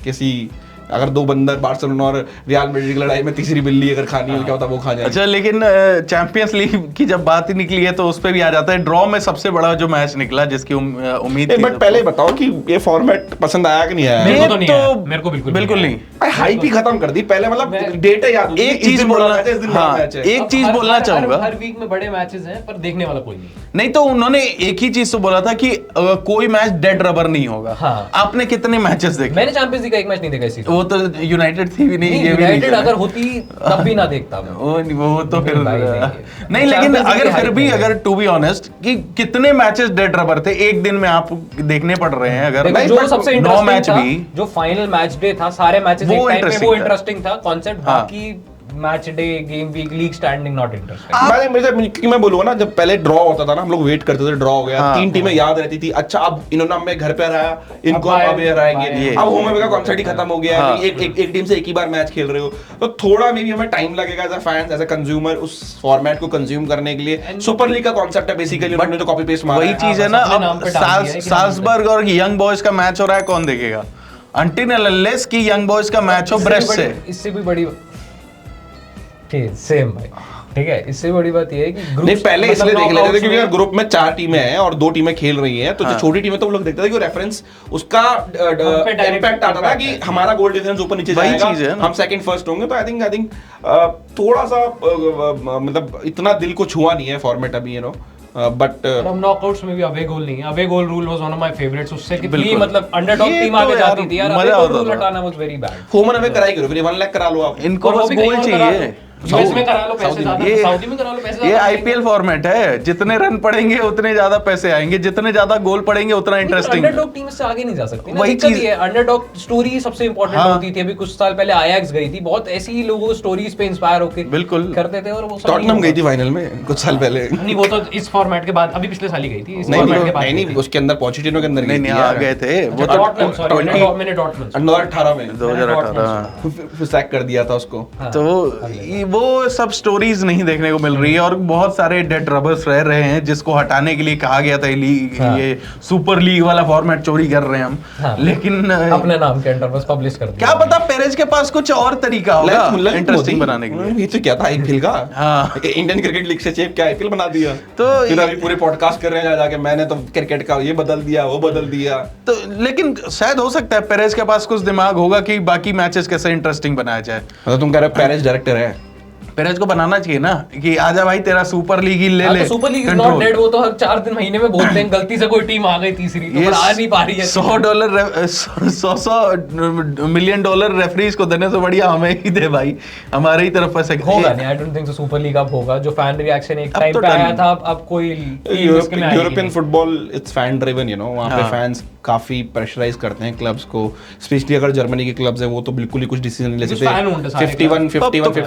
किसी अगर 2 बंदा बार्सिलोना और रियल मैड्रिड की लड़ाई में तीसरी बिल्ली अगर खानी हो, क्या होता वो खा जाए। अच्छा, लेकिन चैंपियंस लीग की जब बात ही निकली है तो उस पे भी आ जाता है। ड्रॉ में सबसे बड़ा जो मैच निकला जिसकी उम्मीद थी, बट पहले बताओ कि ये फॉर्मेट पसंद आया कि नहीं आया? मेरे को तो नहीं आया, मेरे को बिल्कुल नहीं। हाइप ही खत्म कर दी पहले, मतलब डेट है याद। एक चीज बोलना चाहूंगा, हर वीक में बड़े मैचेस हैं पर देखने वाला कोई नहीं। तो उन्होंने एक ही चीज तो बोला था कि कोई मैच डेड रबर नहीं होगा। आपने कितने मैचेस देखे? मैंने चैंपियंस लीग का एक मैच नहीं देखा इस सीजन। वो तो यूनाइटेड थी भी नहीं, ये भी यूनाइटेड अगर होती तब भी ना देखता मैं। वो तो फिर नहीं, लेकिन अगर फिर भी अगर टू बी ऑनेस्ट कि कितने मैचेस डेड रबर थे एक दिन में आप देखने पड़ रहे हैं। अगर जो सबसे इंटरेस्टिंग मैच था, भी जो फाइनल मैच डे था, सारे मैचेस एक टाइम पे वो इंटरेस्टिंग था कॉन्सेप्ट, बाकी match day game week league standing not interesting. मैं बोलूंगा ना, जब पहले ड्रॉ होता था ना, हम लोग वेट करते थे ड्रॉ हो गया, 3 टीमें याद रहती थी। अच्छा, अब इन्होंने हमें घर पे हराया, इनको अब ये हराएंगे, अब होम अवे का कॉन्सेप्ट ही खत्म हो गया है। एक टीम से एक ही बार मैच खेल रहे हो, तो थोड़ा मे बी हमें टाइम लगेगा as a fans, as a consumer उस फॉर्मेट को कंज्यूम करने के लिए। सुपर लीग का कॉन्सेप्ट है बेसिकली, उन्होंने तो कॉपी पेस्ट मारा। वही चीज है ना, अब साल्सबर्ग और यंग बॉयज का मैच हो रहा है, कौन देखेगा? अंटिल अनलेस कि यंग बॉयज का मैच हो ब्रेस्ट से। इससे भी बड़ी सेम भाई, ठीक है, इससे बड़ी बात ये है कि ग्रुप नहीं, पहले इसलिए देख लेते थे क्योंकि अगर ग्रुप में 4 टीमें हैं और 2 टीमें खेल रही हैं, तो जो छोटी टीमें तो वो लोग देखते थे कि रेफरेंस उसका इम्पैक्ट आता था कि हमारा गोल डिफरेंस ऊपर नीचे जाएगा, हम सेकंड फर्स्ट होंगे। तो आई थिंक थोड़ा सा मतलब इतना दिल को छुआ नहीं है फॉर्मेट अभी, यू नो। बट हम नॉकआउट्स में भी अवे गोल नहीं है। Away goal rule was one of my favourites. उससे कितनी मतलब अंडरडॉग टीम आगे जाती थी यार, अवे गोल रूल हटाना was very bad. Home and away कराई करो, फिर 1 लाख करा लो आप। इनको बस गोल चाहिए। यूएस में करा लो पैसे ज्यादा, सऊदी में करा लो पैसे ज्यादा। ये आईपीएल फॉर्मेट है, जितने रन पड़ेंगे उतने ज्यादा पैसे आएंगे, जितने ज्यादा गोल पड़ेंगे उतना इंटरेस्टिंग। अंडरडॉग टीम से आगे नहीं जा सकती ना, वही चीज है। अंडरडॉग स्टोरी सबसे इंपॉर्टेंट होती थी। अभी कुछ साल पहले आयाक्स गई थी, बहुत ऐसी लोगों स्टोरीज पे इंस्पायर होके बिल्कुल करते थे, और वो टॉटनहम गई थी फाइनल में कुछ साल पहले। नहीं, वो तो इस फॉर्मेट के बाद, अभी पिछले साल ही गई थी इस फॉर्मेट के बाद। नहीं, उसके अंदर पोचेटिनो के अंदर नहीं आ गए थे वो तो 2018 में 2018 फिर सैक कर दिया था उसको। तो वो सब स्टोरीज नहीं देखने को मिल रही है और बहुत सारे डेड रबर्स रह रहे हैं जिसको हटाने के लिए कहा गया था ये सुपर लीग वाला फॉर्मेट चोरी कर रहे हैं हम, लेकिन अपने नाम के अंडर बस पब्लिश कर दिया। क्या पता पेरेज के पास कुछ और तरीका होगा इंटरेस्टिंग बनाने के लिए। ये तो क्या था आईपीएल का, हाँ। इंडियन क्रिकेट लीग से चेप के आईपीएल बना दिया, तो फिर अभी पूरे पॉडकास्ट कर रहे हैं जाके मैंने तो क्रिकेट का ये बदल दिया वो बदल दिया। तो लेकिन शायद हो सकता है पेरेज के पास कुछ दिमाग होगा कि बाकी मैचेस कैसे इंटरेस्टिंग बनाया जाए। मतलब तुम कह रहे हो पेरेज डायरेक्टर है, पेरेज को बनाना चाहिए ना कि आजा भाई तेरा सुपर लीग ही ले ले। Super league is not dead, वो तो हर 4 दिन महीने में बोलते हैं गलती से कोई टीम आ गई तीसरी तो आ नहीं पा रही है। $100 मिलियन रेफरीज को देने से बढ़िया हमें ही दे भाई, हमारे ही तरफ से होगा नहीं। I don't think so super league अब होगा। जो फैन रिएक्शन एक टाइम पे आया था अब कोई European football it's fan driven, you know, वहां पे फैंस काफी प्रेशराइज करते हैं क्लब्स को, स्पेशली अगर जर्मनी के क्लब्स है वो तो बिल्कुल ही कुछ डिसीजन नहीं ले सकते। 51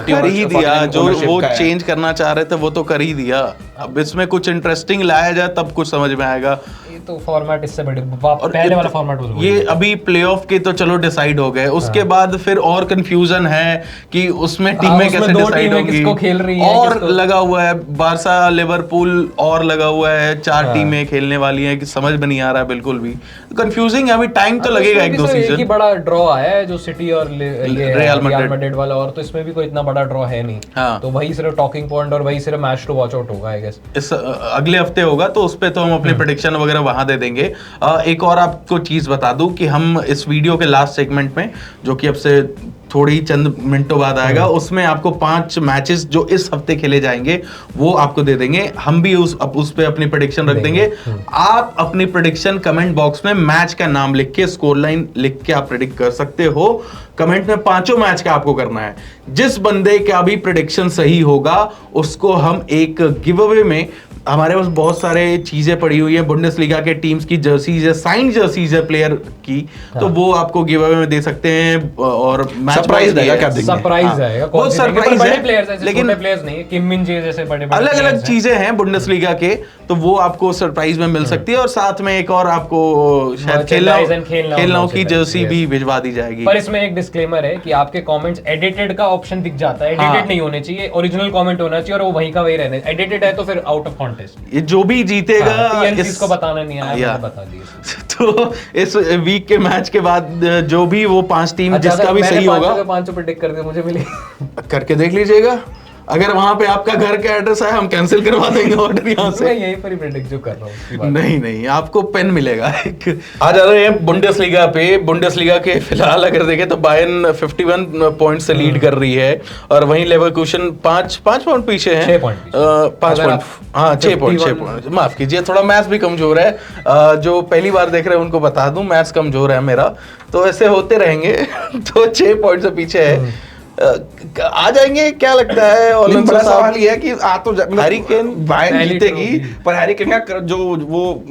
कर ही दिया जो वो चेंज करना चाह रहे थे वो तो कर ही दिया। अब इसमें कुछ इंटरेस्टिंग लाया जाए तब कुछ समझ में आएगा। ये तो फॉर्मेट इससे बड़े पहले वाला फॉर्मेट हो, ये अभी प्लेऑफ के तो चलो डिसाइड हो गए, उसके बाद फिर और कंफ्यूजन है कि उसमें टीमें कैसे डिसाइड होंगी, किसको खेल रही है, और लगा हुआ है बारसा लिवरपूल और लगा हुआ है 4 टीमें खेलने वाली हैं कि समझ में नहीं आ रहा है बिल्कुल भी। कंफ्यूजिंग है, अभी टाइम तो लगेगा 1-2 सीजन। एक ही बड़ा ड्रॉ आया है जो सिटी और रियल मैड्रिड वाला, और तो इसमें भी कोई इतना बड़ा ड्रॉ है नहीं। हाँ। तो वही सिर्फ टॉकिंग पॉइंट और वही सिर्फ मैच टू वॉच आउट होगा आई गेस। इस अगले हफ्ते होगा तो उस पे तो हम अपने प्रेडिक्शन वगैरह वहां दे देंगे। एक और आपको चीज बता दूं कि हम इस वीडियो के लास्ट सेगमेंट में, जो कि अब से थोड़ी चंद मिनटों बाद आएगा, उसमें आपको 5 मैचेस जो इस हफ्ते खेले जाएंगे वो आपको दे देंगे। हम भी उस पे अपनी प्रेडिक्शन रख देंगे। आप अपनी प्रेडिक्शन कमेंट बॉक्स में मैच का नाम लिख के, स्कोर लाइन लिख के आप प्रेडिक्ट कर सकते हो। कमेंट में 5 मैच का आपको करना है। जिस बंदे का भी प्रेडिक्शन सही होगा उसको हम एक गिव अवे में, हमारे पास बहुत सारे चीजें पड़ी हुई है, बुंडेसलीगा के टीम्स की जर्सीज है, साइंड जर्सीज है प्लेयर की, तो वो आपको गिव अवे में दे सकते हैं। और सरप्राइज रहेगा, क्या देंगे? सरप्राइज रहेगा, बहुत सरप्राइज है, प्लेयर्स हैं, लेकिन प्लेयर्स नहीं, किम मिन जे जैसे बड़े-बड़े अलग अलग चीजें हैं बुंडेसलीगा के, तो वो आपको सरप्राइज में मिल सकती है। और साथ में एक और आपको शायद खेलना की जर्सी भी भिजवा दी जाएगी। पर इसमें एक डिस्क्लेमर है कि आपके कमेंट्स एडिटेड का ऑप्शन दिख जाता है, एडिटेड नहीं होने चाहिए, ओरिजिनल कमेंट होना चाहिए और वो वहीं का वही रहना है। एडिटेड है तो फिर आउट ऑफ कॉन्टेस्ट। ये जो भी जीतेगा इसको बताना नहीं आया, मैंने बता दिया। तो इस वीक के मैच के बाद जो भी वो 5 टीम जिसका भी सही होगा, 5 प्रेडिक्ट कर दे, मुझे मिले करके देख लीजिएगा। अगर वहां पे आपका घर का एड्रेस है हम कैंसिल करवा देंगे ऑर्डर यहां से। मैं यही पर ही प्रेडिक्ट जो कर रहा हूं। नहीं आपको पेन मिलेगा एक। आ जा रहे हैं बुंडेसलीगा पे। बुंडेसलीगा के फिलहाल अगर देखें तो बायर्न 51 पॉइंट से लीड कर रही है और वहीं लेवरकुसन 5 पॉइंट पीछे है। 6 पॉइंट 5 पॉइंट, हाँ 6 पॉइंट, माफ कीजिए, थोड़ा मैथ्स भी कमजोर है। जो पहली बार देख रहे हैं उनको बता दूं, मैथ्स कमजोर है मेरा, तो ऐसे होते रहेंगे। तो 6 पॉइंट से पीछे है, आ जाएंगे क्या लगता है? और बड़ा सवाल ये है कि आ तो हैरी केन बायर्न जीतेगी, पर हैरी केन का जो वो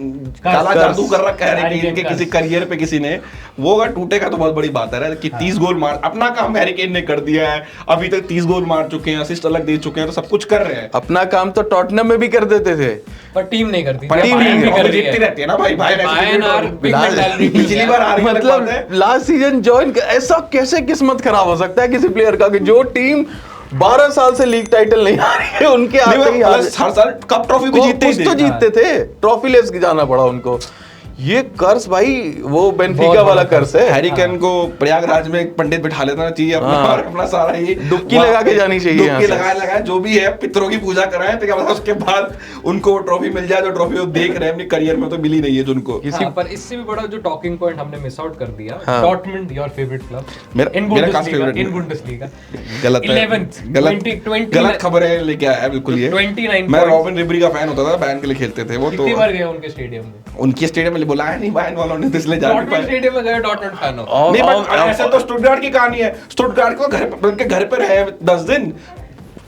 काला जादू कर रखा है हैरी केन के किसी करियर पे किसी ने, वो अगर टूटेगा तो बहुत बड़ी बात है कि 30 गोल मार, अपना काम हैरी केन ने कर दिया है, अभी तक 30 गोल मार चुके हैं, असिस्ट अलग दे चुके हैं, तो सब कुछ कर रहे हैं। अपना काम तो टॉटनहम में भी कर देते थे, पर टीम नहीं करती, टीम नहीं जीतती रहती है ना भाई। पिछली बार हार गए, मतलब लास्ट सीजन ज्वाइन, ऐसा कैसे किस्मत खराब हो सकता है किसी प्लेयर का कि जो टीम 12 साल से लीग टाइटल नहीं आ रही है उनके आते ही हर साल कप ट्रॉफी भी जीतते थे, ट्रॉफी लेस जाना पड़ा उनको। ये कर्स भाई वो बेनफिका वाला कर्स है। हैरी केन को प्रयागराज में एक पंडित बिठा लेना चाहिए, अपना सारा ये डुबकी लगा के जानी चाहिए, डुबकी लगा जो भी है, पितरों की पूजा कराएं, तो क्या पता उसके बाद उनको ट्रॉफी मिल जाए, जो ट्रॉफी वो देख रहे हैं अपने करियर में तो मिली नहीं है जो उनको। पर इससे भी बड़ा जो टॉकिंग पॉइंट हमने मिस आउट कर दिया, डॉर्टमुंड योर फेवरेट क्लब मेरा काफी फेवरेट इन बुंडेसलीगा, गलत है, 11th गलत खबरें लेके आया है बिल्कुल ये। 29 मैं रॉबिन रिबरी का फैन होता था, बायर्न के लिए खेलते थे वो, तो कितनी बार गए उनके स्टेडियम में, उनके स्टेडियम में बुलाया नहीं बायर्न वालों ने, तो इसलिए जा नहीं पाए। स्टेडियम में गए डॉर्टमुंड फैन हो। नहीं, बट ऐसा तो स्टुटगार्ट की कहानी है, स्टुटगार्ट को घर पे रहे 10 दिन,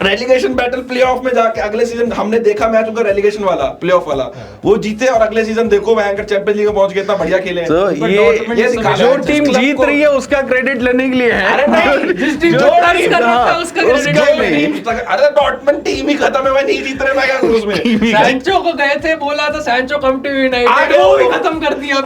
रेलीगेशन बैटल प्लेऑफ में जाके अगले सीजन हमने देखा मैच उनका रेलीगेशन वाला प्लेऑफ वाला, वो जीते और अगले सीजन देखो भयंकर चैंपियंस लीग में पहुंच गए, इतना बढ़िया खेले। तो ये दिखा जो टीम जीत रही है उसका क्रेडिट लेने के लिए है। अरे नहीं, जिस टीम जो रन कर रहा था उसका क्रेडिट। अरे डॉर्टमंड टीम ही खत्म है, मैं नहीं जीत रहे, मैं क्या करूं उसमें। सैंचो को गए थे, बोला था सैंचो कम टू यूनाइटेड, वो भी खत्म कर दिया।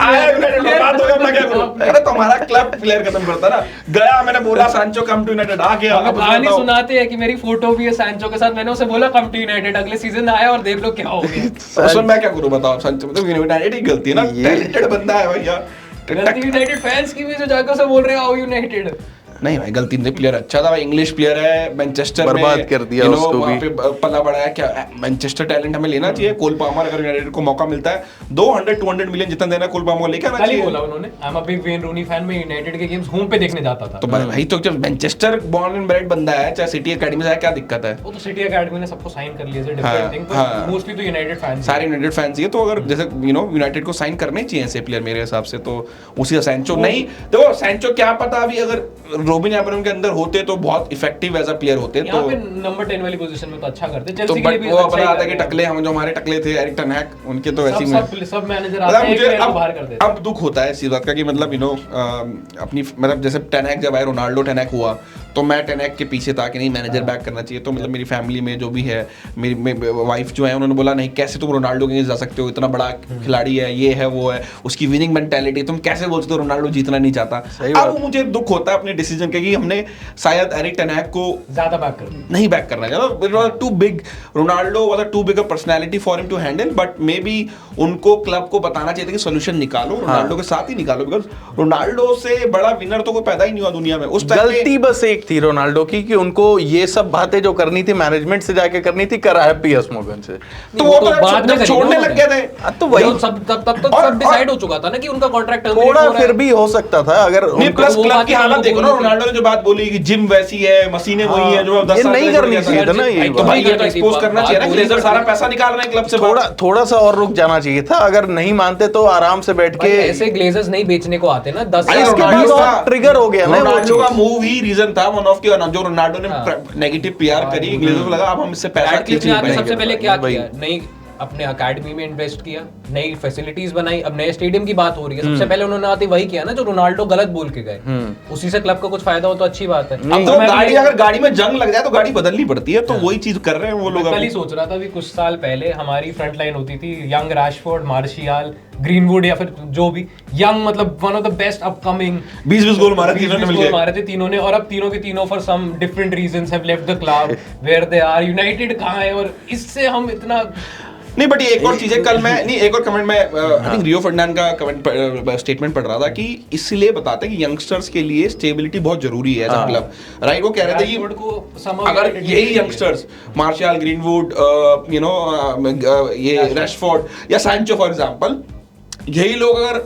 अरे तुम्हारा क्लब प्लेयर खत्म करता ना, गया मैंने बोला सैंचो कम टू यूनाइटेड, आ गया। अब कहानी सुनाते हैं कि मेरी फोटो भी है सैंचो के साथ, मैंने उसे बोला कम टू यूनाइटेड, अगले सीजन आया और देख लो क्या हो गया। उसमें मैं क्या करूं बताओ, सैंचो मतलब यूनाइटेड की गलती है ना, टैलेंटेड बंदा है भैया। यूनाइटेड फैंस की भी जो जाकर उसे बोल रहे हैं आओ यूनाइटेड। नहीं भाई गलती नहीं, प्लेयर अच्छा था भाई, इंग्लिश प्लेयर है, मैनचेस्टर में बर्बाद कर दिया उसको वहाँ भी। पे पला बड़ा है क्या, मैनचेस्टर टैलेंट हमें लेना चाहिए। कोल पामर अगर यूनाइटेड को मौका मिलता है 200-200 मिलियन जितना देना कोल पामर को लेके आना कल ही चाहिए। बोला उन्होंने, I am a big when Rooni fan, मैं यूनाइटेड के गेम्स होम पे देखने जाता था। तो भाई तो जब मैनचेस्टर बॉर्न एंड ब्रेड बंदा है, चाहे सिटी एकेडमी से है, क्या दिक्कत है। वो तो सिटी एकेडमी ने सबको साइन कर लिया, हाँ, डिफरेंट थिंग, हाँ। पर मोस्टली तो यूनाइटेड फैंस सारे यूनाइटेड फैंस ही है, तो अगर जैसे यूनाइटेड को साइन करने चाहिए ऐसे प्लेयर मेरे हिसाब से, तो उसी का सैंचो नहीं, देखो सैंचो क्या पता अभी अगर रोबिन एब्राम के अंदर होते तो बहुत इफेक्टिव एज अ प्लेयर होते। यहाँ तो पे नंबर 10 वाली पोजीशन में तो अच्छा करते, तो चेल्सी के लिए बट भी वो अच्छा अपना ही आता कर कि रहे हैं। टकले हम जो हमारे टकले थे एरिक टेन हैग, उनके तो ऐसी में सब मैनेजर आते हैं, एक प्लेयर को बाहर कर देते हैं। अब दुख होता है इसी बात का कि मतलब अपनी मतलब जैसे टेन हैग जब आया, रोनाल्डो टेन हैग हुआ, तो मैं टेन हैग के पीछे था कि नहीं मैनेजर बैक करना चाहिए। तो मतलब मेरी फैमिली में जो भी है, मेरी वाइफ जो है, उन्होंने बोला नहीं कैसे तुम रोनाल्डो के जा सकते हो, इतना बड़ा खिलाड़ी है, ये है वो है, उसकी विनिंग मेंटालिटी, तुम कैसे बोल सकते हो रोनाल्डो जीतना नहीं चाहता। अब मुझे दुख होता है अपने डिसीजन का कि हमने शायद एरिक टेन हैग को ज्यादा बैक कर नहीं बैक करना चाहिए। It was too big, Ronaldo was too big a personality for him to handle, but maybe उनको क्लब को बताना चाहिए था कि सॉल्यूशन निकालो, रोनाल्डो के साथ ही निकालो, बिकॉज रोनाल्डो से बड़ा विनर तो कोई पैदा ही नहीं हुआ दुनिया में उस टाइम। गलती बस एक थी रोनाल्डो की कि उनको ये सब बातें जो करनी थी मैनेजमेंट से जाके करनी थी, करा है पीएस मोर्गन से। तो वो तो बाद में छोड़ने लग गए थे, तो वही सब तब तक सब डिसाइड हो चुका था ना कि उनका कॉन्ट्रैक्ट थोड़ा फिर भी हो सकता था अगर नहीं। प्लस क्लब की हालत देखो ना, रोनाल्डो ने जो बात बोली कि जिम वैसी है, मशीनें वही है जो 10 ये साल नहीं करनी चाहिए था ना, ये तो भाई ये तो एक्सपोज करना चाहिए ना, ग्लेजर सारा पैसा निकाल रहे हैं क्लब से। थोड़ा सा और रुक जाना चाहिए था, अगर नहीं मानते तो आराम से बैठ के। ऐसे ग्लेजर्स नहीं बेचने को आते ना, 10 इसके बाद और ट्रिगर हो गया ना, रोनाल्डो का मूव ही रीजन था, वन ऑफ की जो रोनाल्डो ने नेगेटिव पीआर करी, ग्लेजर को लगा अब हम इससे पैसा खींच नहीं पाएंगे। सबसे पहले क्या किया, नहीं अपने अकेडमी में इन्वेस्ट किया, नई फैसिलिटीज बनाई, अब नए स्टेडियम की बात हो रही है, सबसे पहले उन्होंने आते वही किया ना जो रोनाल्डो गलत बोल के गए, उसी से क्लब को कुछ फायदा हो तो अच्छी बात है। अब तो गाड़ी अगर गाड़ी में जंग लग जाए तो गाड़ी बदलनी पड़ती है, तो वही चीज कर रहे हैं वो लोग। कल ही सोच रहा था, अभी कुछ साल पहले हमारी फ्रंट लाइन होती थी यंग रैशफोर्ड, मार्शियल, ग्रीनवुड या फिर जो भी यंग, मतलब one of the best upcoming, 20-20 गोल मारे मारे थे तीनों ने, और अब तीनों के तीनों for some different reasons have left the club where they are. United कहां है, और इससे हम इतना नहीं। बट ये एक और चीज है, कल मैं नहीं एक और कमेंट में आई थिंक रियो फर्डिनांड का कमेंट स्टेटमेंट पढ़ रहा था कि इसलिए बताते हैं कि यंगस्टर्स के लिए स्टेबिलिटी बहुत जरूरी है एज अ क्लब, राइट। वो कह रहे थे कि अगर यही यंगस्टर्स मार्शियल, ग्रीनवुड, ये रैशफोर्ड या सैंचो फॉर एग्जांपल, यही लोग अगर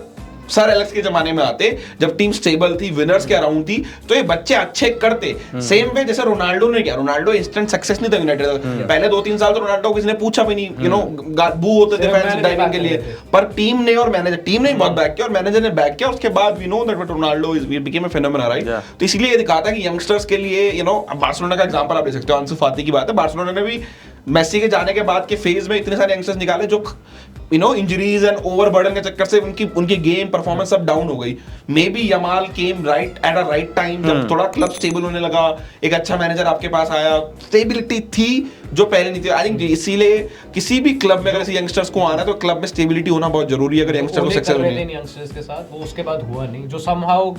सर एलेक्स के जमाने में आते, जब टीम स्टेबल थी, विनर्स के अराउंड थी, तो ये बच्चे अच्छे करते। सेम वे जैसे रोनाल्डो ने किया, रोनाल्डो इंस्टेंट सक्सेस नहीं था यूनाइटेड का, पहले 2-3 साल तो रोनाल्डो किसी ने पूछा भी नहीं, बू होते थे फैंस डाइविंग के लिए, पर टीम ने और मैनेजर, टीम ने बहुत बैक किया और मैनेजर ने बैक किया, उसके बाद we know that Ronaldo is became a phenomenon, right. तो इसलिए ये दिखाता है कि यंगस्टर्स के लिए बार्सिलोना का एग्जांपल आप ले सकते हो, अंसु फाती की बात है, बार्सिलोना ने भी मेसी के जाने के बाद के फेज में इतने सारे यंगस्टर्स निकाले जो इंजरीज एंड ओवरबर्डन के चक्कर से उनकी गेम परफॉर्मेंस सब डाउन हो गई। May be Yamal came right at a right time, जब थोड़ा क्लब स्टेबल होने लगा, एक अच्छा मैनेजर आपके पास आया, स्टेबिलिटी थी जो पहले नहीं थी। आई थिंक इसीलिए किसी भी क्लब में अगर ऐसे यंगस्टर्स को आना है तो क्लब में स्टेबिलिटी होना बहुत जरूरी है अगर यंगस्टर को सक्सेस होनी है। यंगस्टर्स के साथ वो उसके बाद हुआ नहीं, जो समहाउ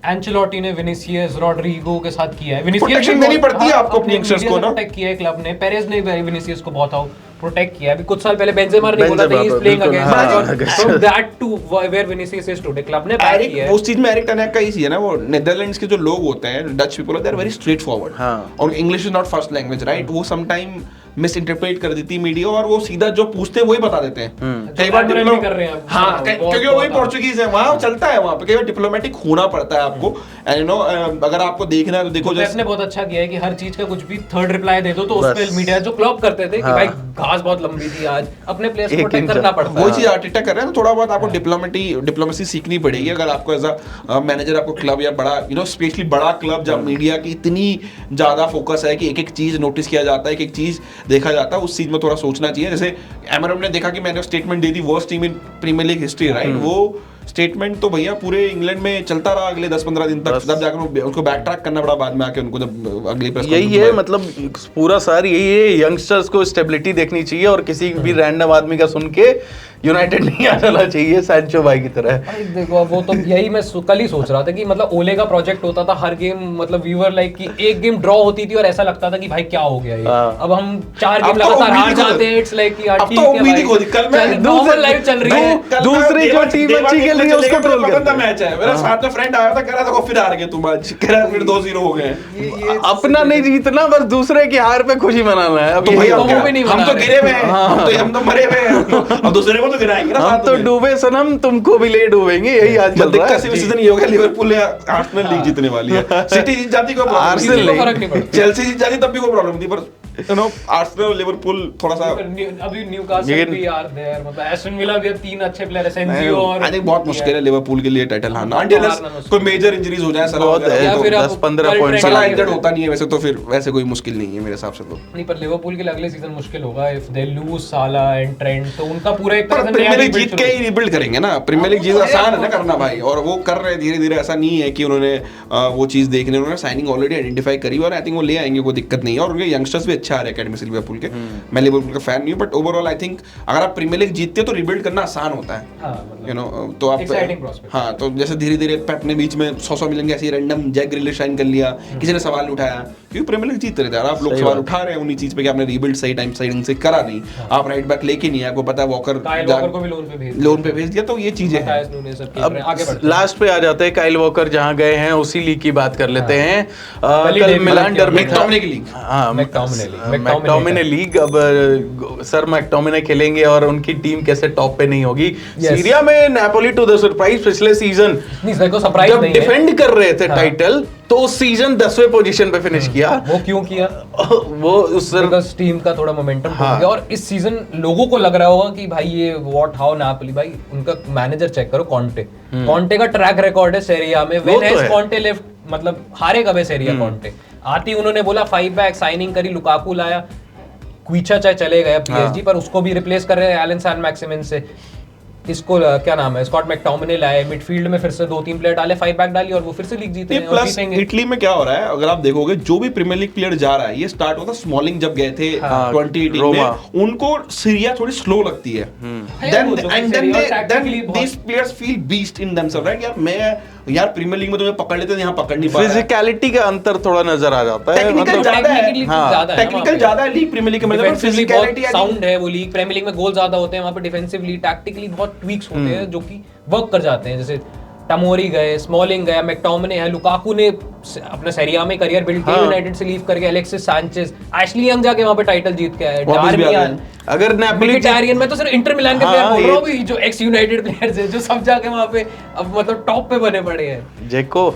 एंचेलोटी ने विनीसियस, रोड्रिगो के साथ किया है। विनीसियस प्रोटेक्शन देनी पड़ती है आपको अपने यंगस्टर्स को ना, प्रोटेक्ट किया है क्लब ने, पेरेज ने विनीसियस को बहुत प्रोटेक्ट किया। अभी कुछ साल पहले बेंजेमा ने बोला था he is playing against, from that to where Vinicius is today, club ने बैक किया है। उस चीज में एरिक टेन हैग का ही है ना, वो नीदरलैंड्स के जो लोग होते हैं, Dutch people, they are very straightforward, और English is not first language, right. वो सम टाइम मिस इंटरप्रेट कर देती मीडिया और वो सीधा जो पूछते हैं वही बता देते हैं कई बार Amaran भी कर रहे हैं अब। हाँ क्योंकि वही पोर्चुगीज है वहाँ चलता है वहाँ पे कई बार डिप्लोमेटिक होना पड़ता है आपको एंड यू नो अगर आपको देखना है तो देखो पेप ने बहुत अच्छा किया है कि हर चीज का कुछ भी थर्ड रिप्लाई दे दो तो उस पे मीडिया जो क्लॉप करते थे कि भाई घास बहुत लंबी थी आज अपने प्लेयर्स को प्रोटेक्ट करना पड़ता है वही चीज आर्टेटा कर रहे हैं तो थोड़ा बहुत आपको डिप्लोमेसी सीखनी पड़ेगी अगर आपको एज अ मैनेजर आपको क्लब या बड़ा यू नो स्पेशली बड़ा क्लब जब मीडिया की इतनी ज्यादा फोकस है कि एक एक चीज नोटिस किया जाता है एक एक चीज देखा जाता है उस चीज में थोड़ा सोचना चाहिए जैसे एमरम ने देखा कि मैंने स्टेटमेंट दी थी वर्स्ट टीम इन प्रीमियर लीग हिस्ट्री राइट वो स्टेटमेंट तो भैया पूरे इंग्लैंड में चलता रहा अगले 10-15 दिन तक तब जाकर उनको बैक ट्रैक करना पड़ा बाद में आके उनको जब अगली प्रेस यही है मतलब पूरा सर यही है यंगस्टर्स को स्टेबिलिटी देखनी चाहिए और किसी भी रैंडम आदमी का सुन के यूनाइटेड नहीं आ जाना चाहिए सैंचो भाई की तरह। भाई देखो वो तो यही मैं कल ही सोच रहा था कि मतलब ओले का प्रोजेक्ट होता था हर गेम मतलब व्यूअर लाइक कि एक गेम ड्रॉ होती थी और ऐसा लगता था कि भाई क्या हो गया ये अब हम 4 गेम लगातार हार जाते हैं इट्स लाइक कि यार ठीक है भाई कल मैं नॉर्मल लाइफ चल रही है दूसरी जो टीम अच्छी खेल रही है उसको ट्रोल करता है। मैच है मेरा साथ में फ्रेंड आया था कह रहा था फिर हार गए तुम आज कह रहा फिर 2-0 हो गए अपना नहीं जीतना बस दूसरे की हार पे खुशी मनाना है। तो भैया वो भी नहीं हम तो गिरे हुए हैं हम तो मरे हुए हैं अब दूसरे को तो गिराएंगे ना हम तो डूबे सनम तुमको भी ले डूबेंगे यही आज चल रहा है। सीजन ये हो गया लिवरपूल या आर्सेनल लीग जीतने वाली है सिटी जीत जाती कोई प्रॉब्लम नहीं चेल्सी जीत जाती तब भी कोई प्रॉब्लम नहीं पर यू नो आर्सेनल लिवरपूल थोड़ा सा अभी न्यूकासल भी यार देयर मतलब एस्टन विला भी 3 अच्छे प्लेयर है सेंसियो और आई थिंक बहुत मुश्किल है लिवरपूल के लिए टाइटल हारना अनटिल कोई मेजर इंजरीज हो जाए बहुत है 10-15 पॉइंट सलाह इंजर्ड होता नहीं है वैसे तो फिर वैसे कोई मुश्किल नहीं है मेरे हिसाब से तो नहीं पर लिवरपूल के लिए अगले सीजन मुश्किल होगा इफ दे लूज साला एंड ट्रेंट तो उनका पूरा एक तरह से प्रीमियर लीग जीत के ही रिबिल्ड करेंगे ना प्रीमियर लीग जीत आसान है ना करना भाई और वो कर रहे हैं धीरे-धीरे ऐसा नहीं है कि उन्होंने वो चीज देखने उन्होंने साइनिंग ऑलरेडी आइडेंटिफाई करी और आई थिंक वो ले आएंगे कोई दिक्कत नहीं है और उनके यंगस्टर्स भी अच्छा आ रहे हैं एकेडमी से लिवरपूल के मैं लिवरपूल का फैन नहीं हूं बट ओवरऑल आई थिंक अगर आप प्रीमियर लीग जीतते हो तो रिबिल्ड करना आसान होता है यू नो तो आप हाँ तो जैसे धीरे-धीरे पेप ने बीच में 100 मिलियन ऐसी रैंडम जैक ग्रिलिश साइन कर लिया किसी ने सवाल उठाया क्योंकि प्रीमियर लीग जीत रहे थे आप लोग सवाल उठा रहे हैं उन्हीं चीज पे कि आपने रिबिल्ड सही टाइम साइडिंग से करा नहीं आप राइट बैक लेके नहीं आपको पता है वॉकर को भी लोन पे भेज दिया तो ये चीजें हैं। अब लास्ट पे आ जाते हैं काइल वॉकर जहां गए हैं उसी लीग की बात कर लेते हैं कल मिलान डर्बी मैकटोमिने की लीग हाँ मैकटोमिने लीग अब सर मैकटोमिने खेलेंगे और उनकी टीम कैसे टॉप पे नहीं होगी सीरिया में नेपोली टू द सरप्राइज पिछले सीजन जब डिफेंड कर रहे थे टाइटल तो उस सीजन 10वें पोजीशन पे फिनिश किया वो क्यों किया वो उस टीम का थोड़ा मोमेंटम टूट गया और इस सीजन लोगों को लग रहा होगा कि भाई ये व्हाट हाउ नापोली भाई उनका मैनेजर चेक करो कॉन्टे का ट्रैक रिकॉर्ड है सेरिया में व्हेन हैज कॉन्टे लेफ्ट मतलब हारे कब है सेरिया कॉन्टे आती उन्होंने बोला 5 बैक साइनिंग करी लुकाकू लाया क्विचा चाहे चले गए पीएसजी पर उसको भी रिप्लेस कर रहे हैं एलन सैन मैक्सिमिन से इसको क्या नाम है स्कॉट मैकटोमिने लाए मिडफील्ड में फिर से 2-3 प्लेयर डाले 5 बैक डाली और वो फिर से लीग जीते हैं प्लस इटली में क्या हो रहा है अगर आप देखोगे जो भी प्रीमियर लीग प्लेयर जा रहा है ये स्टार्ट होता स्मॉलिंग जब गए थे 2018 में उनको सीरिया थोड़ी स्लो लगती है then these players feel beast in themselves right यार प्रीमियर लीग में तुम्हें पकड़ लेते हैं यहाँ पकड़ नहीं पा रहे फिजिकलिटी का अंतर थोड़ा नजर आ जाता है टेक्निकल ज्यादा है लीग प्रीमियर लीग के मतलब फिजिकलिटी साउंड है वो लीग प्रीमियर लीग में गोल ज्यादा होते हैं वहां पे डिफेंसिवली टैक्टिकली बहुत ट्वीक्स होते हैं जो कि वर्क कर जाते हैं जैसे टमोरी गए स्मॉलिंग गया मैकटोमिने है लुकाकू ने अपना सेरिया में करियर बिल्ड किया यूनाइटेड से लीव करके एलेक्सिस सैंचेज एशली यंग जाके वहां पे टाइटल जीत के आए डार्मियन अगर नेपोली टारियन में तो सिर्फ इंटर मिलान के प्लेयर बोल रहा हूं भी जो एक्स यूनाइटेड प्लेयर्स हैं जो सब जाके वहां पे अब मतलब टॉप पे बने पड़े हैं जेको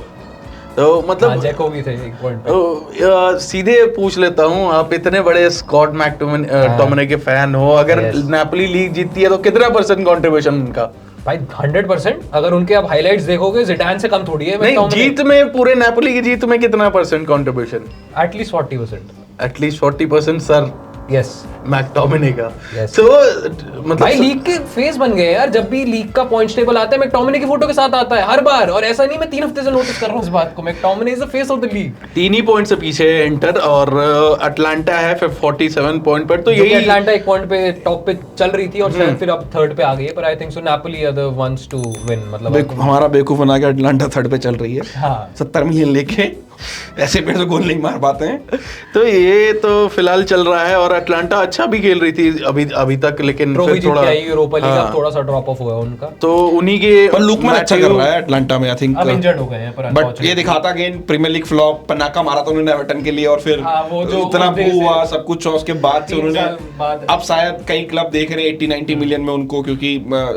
तो मतलब जेको भी थे एक पॉइंट सीधे पूछ लेता हूं आप इतने बड़े स्कॉट मैकटोमिने के फैन हो अगर नेपोली लीग जीतती है तो कितना % कंट्रीब्यूशन उनका भाई 100% अगर उनके आप हाइलाइट्स देखोगे जिडान से कम थोड़ी है नहीं जीत में पूरे नेपोली की जीत में कितना % contribution at least 40% at least 40% sir yes McTominay का तो मतलब भाई लीग के फेस बन गए यार जब भी लीग का पॉइंट्स टेबल आता है मैकटोमिने की फोटो के साथ आता है हर बार और ऐसा नहीं मैं 3 हफ्ते से नोटिस कर रहा हूं इस बात को McTominay is the face of the league 3 he point से पीछे है इंटर और अटलांटा है फिर 47 पॉइंट पर तो यही अटलांटा एक पॉइंट पे टॉप पे चल रही थी और शायद फिर अब थर्ड पे आ गई है पर I think so Napoli are the ones to win मतलब हमारा बेवकूफ बना के अटलांटा थर्ड पे चल रही है 70 मिलियन लेके ऐसे पेड़ से गोल नहीं मार पाते हैं। तो ये तो फिलहाल चल रहा है और अटलांटा अच्छा भी खेल रही थी अभी तक, लेकिन ट्रॉफी फिर जीत थोड़ा के आई यूरोपा लीग, हाँ। अब थोड़ा सा ड्रॉप ऑफ हुआ है उनका। तो उन्हीं के पर लुकमैन अच्छा कर रहा है अटलांटा में, आई थिंक। अब इंजर्ड हो गए हैं पर बट ये दिखाता अगेन प्रीमियर लीग फ्लॉप, पनाका मारा था उन्होंने एवर्टन के लिए और फिर हाँ, वो जो इतना उस देश हुआ से सब कुछ, और उसके बाद से 3 उन्होंने साल बाद अब शायद कई क्लब देख रहे हैं 80-90 मिलियन में उनको, क्योंकि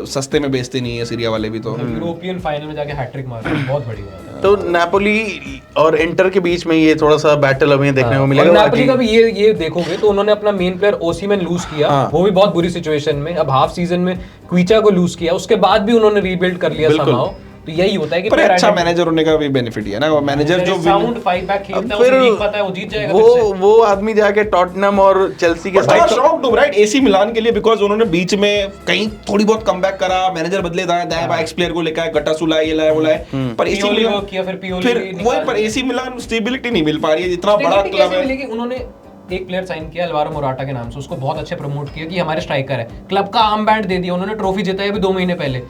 सस्ते में बेचते नहीं है सीरिया वाले भी। तो यूरोपियन फाइनल में जाके हैट्रिक मारा, बहुत बड़ी बात है। तो नापोली और इंटर के बीच में ये थोड़ा सा बैटल हमें देखने को मिलेगा। और नापोली का भी ये देखोगे तो उन्होंने अपना मेन प्लेयर ओसीमैन लूज किया, हाँ। वो भी बहुत बुरी सिचुएशन में। अब हाफ सीजन में क्विचा को लूज किया, उसके बाद भी उन्होंने रीबिल्ड कर लिया बिल्कुल। somehow। तो यही होता है कि पर अच्छा मैनेजर होने का भी बेनिफिट है ना, वो मैनेजर जो साउंड 5 बैक खेलता है, फिर उसे लीग पता है, वो जीत जाएगा फिर से। वो आदमी जाके टॉटनहम और चेल्सी के साथ शॉक राइट एसी मिलान के लिए, बिकॉज उन्होंने बीच में कहीं थोड़ी बहुत कमबैक करा, मैनेजर बदले दाएं दाएं, एक्स प्लेयर को लेकर गट्टासू लाए, ये लाए वो लाए, पर एसी पियोली मिलान वर्क किया, फिर पियोली फिर भी वही, निकाल पर एसी मिलान स्टेबिलिटी नहीं मिल पा रही है, इतना बड़ा Stability क्लब कैसे है। मिलेगी? उन्होंने एक प्लेयर साइन किया अलवारो मोराटा के नाम से, उसको बहुत अच्छे प्रमोट किया कि हमारे स्ट्राइकर है, क्लब का आर्म बैंड दे दिया, उन्होंने ट्रॉफी जिताई अभी 2 महीने पहले।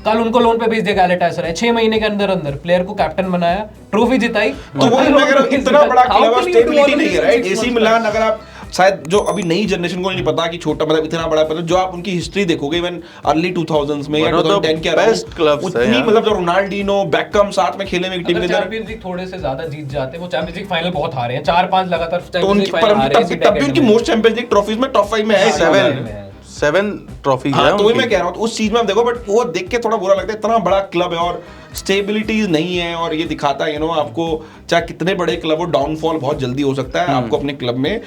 कल उनको लोन पे भेज दिया गैलेटासराय, 6 महीने के अंदर अंदर प्लेयर को कैप्टन बनाया, ट्रॉफी जिताई। तो वही मैं कह रहा हूं, इतना बड़ा क्लब है, स्टेबिलिटी नहीं है राइट। एसी मिलान अगर आप शायद जो अभी नई जनरेशन को नहीं पता कि छोटा मतलब इतना बड़ा, मतलब जो आप उनकी हिस्ट्री देखोगे इवन अर्ली 2000s में या 2010 के बेस्ट क्लब्स है उतनी, यार। मतलब जो रोनाल्डिनो बैकम साथ में खेले में टीम में, चैंपियंस लीग थोड़े से ज्यादा जीत जाते, वो चैंपियंस लीग फाइनल बहुत हारे हैं, 4-5 लगातार तो चैंपियंस उनकी लीग फाइनल हारे हैं। तब भी उनकी मोस्ट चैंपियंस लीग ट्रॉफीज में टॉप 5 में है। 7 ट्रॉफी हाँ, तो वही मैं कह रहा हूँ, तो उस चीज में आप देखो, बट वो देख के थोड़ा बुरा लगता है, इतना बड़ा क्लब है और स्टेबिलिटीज नहीं है, और ये दिखाता है आपको चाहे कितने बड़े क्लब हो, डाउनफॉल बहुत जल्दी हो सकता है। आपको अपने क्लब में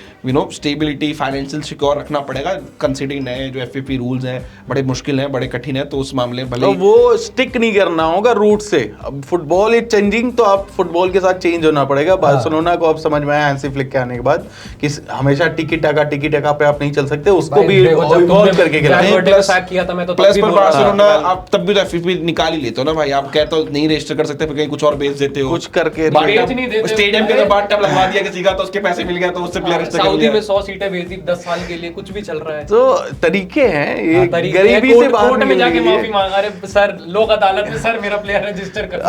स्टेबिलिटी, फाइनेंशियल सिक्योर रखना पड़ेगा, कंसीडरिंग नए जो एफएफपी रूल्स हैं बड़े मुश्किल हैं, बड़े कठिन है, तो उस मामले में भले तो वो स्टिक नहीं करना होगा रूट से। अब फुटबॉल इज चेंजिंग, तो आप फुटबॉल के साथ चेंज होना पड़ेगा। बार्सिलोना को अब समझ में आया हैंसी फ्लिक के आने के बाद कि हमेशा टिकी टाका पे आप नहीं चल सकते, उसको भी इवॉल्व करके खिलाएं। सैक किया था मैं तो प्लस पर बार्सिलोना आप तब भी तो एफएफपी निकाल ही लेते हो ना भाई, आप कहते हो नहीं रजिस्टर कर सकते, फिर कहीं कुछ और बेच देते हो, कुछ करके नहीं देते। स्टेडियम के अंदर बाट टैप लगवा दिया किसी का, तो उसके पैसे मिल गया, तो उससे प्लेयर रजिस्टर कर सऊदी लिया। में 100 सीटें भेज दी 10 साल के लिए, कुछ भी चल रहा है। तो तरीके हैं ये, तरीके गरीबी से बाहर कोर्ट में जाके निकलने के माफी लिए। मांग, अरे सर लोक अदालत में सर मेरा प्लेयर रजिस्टर कर,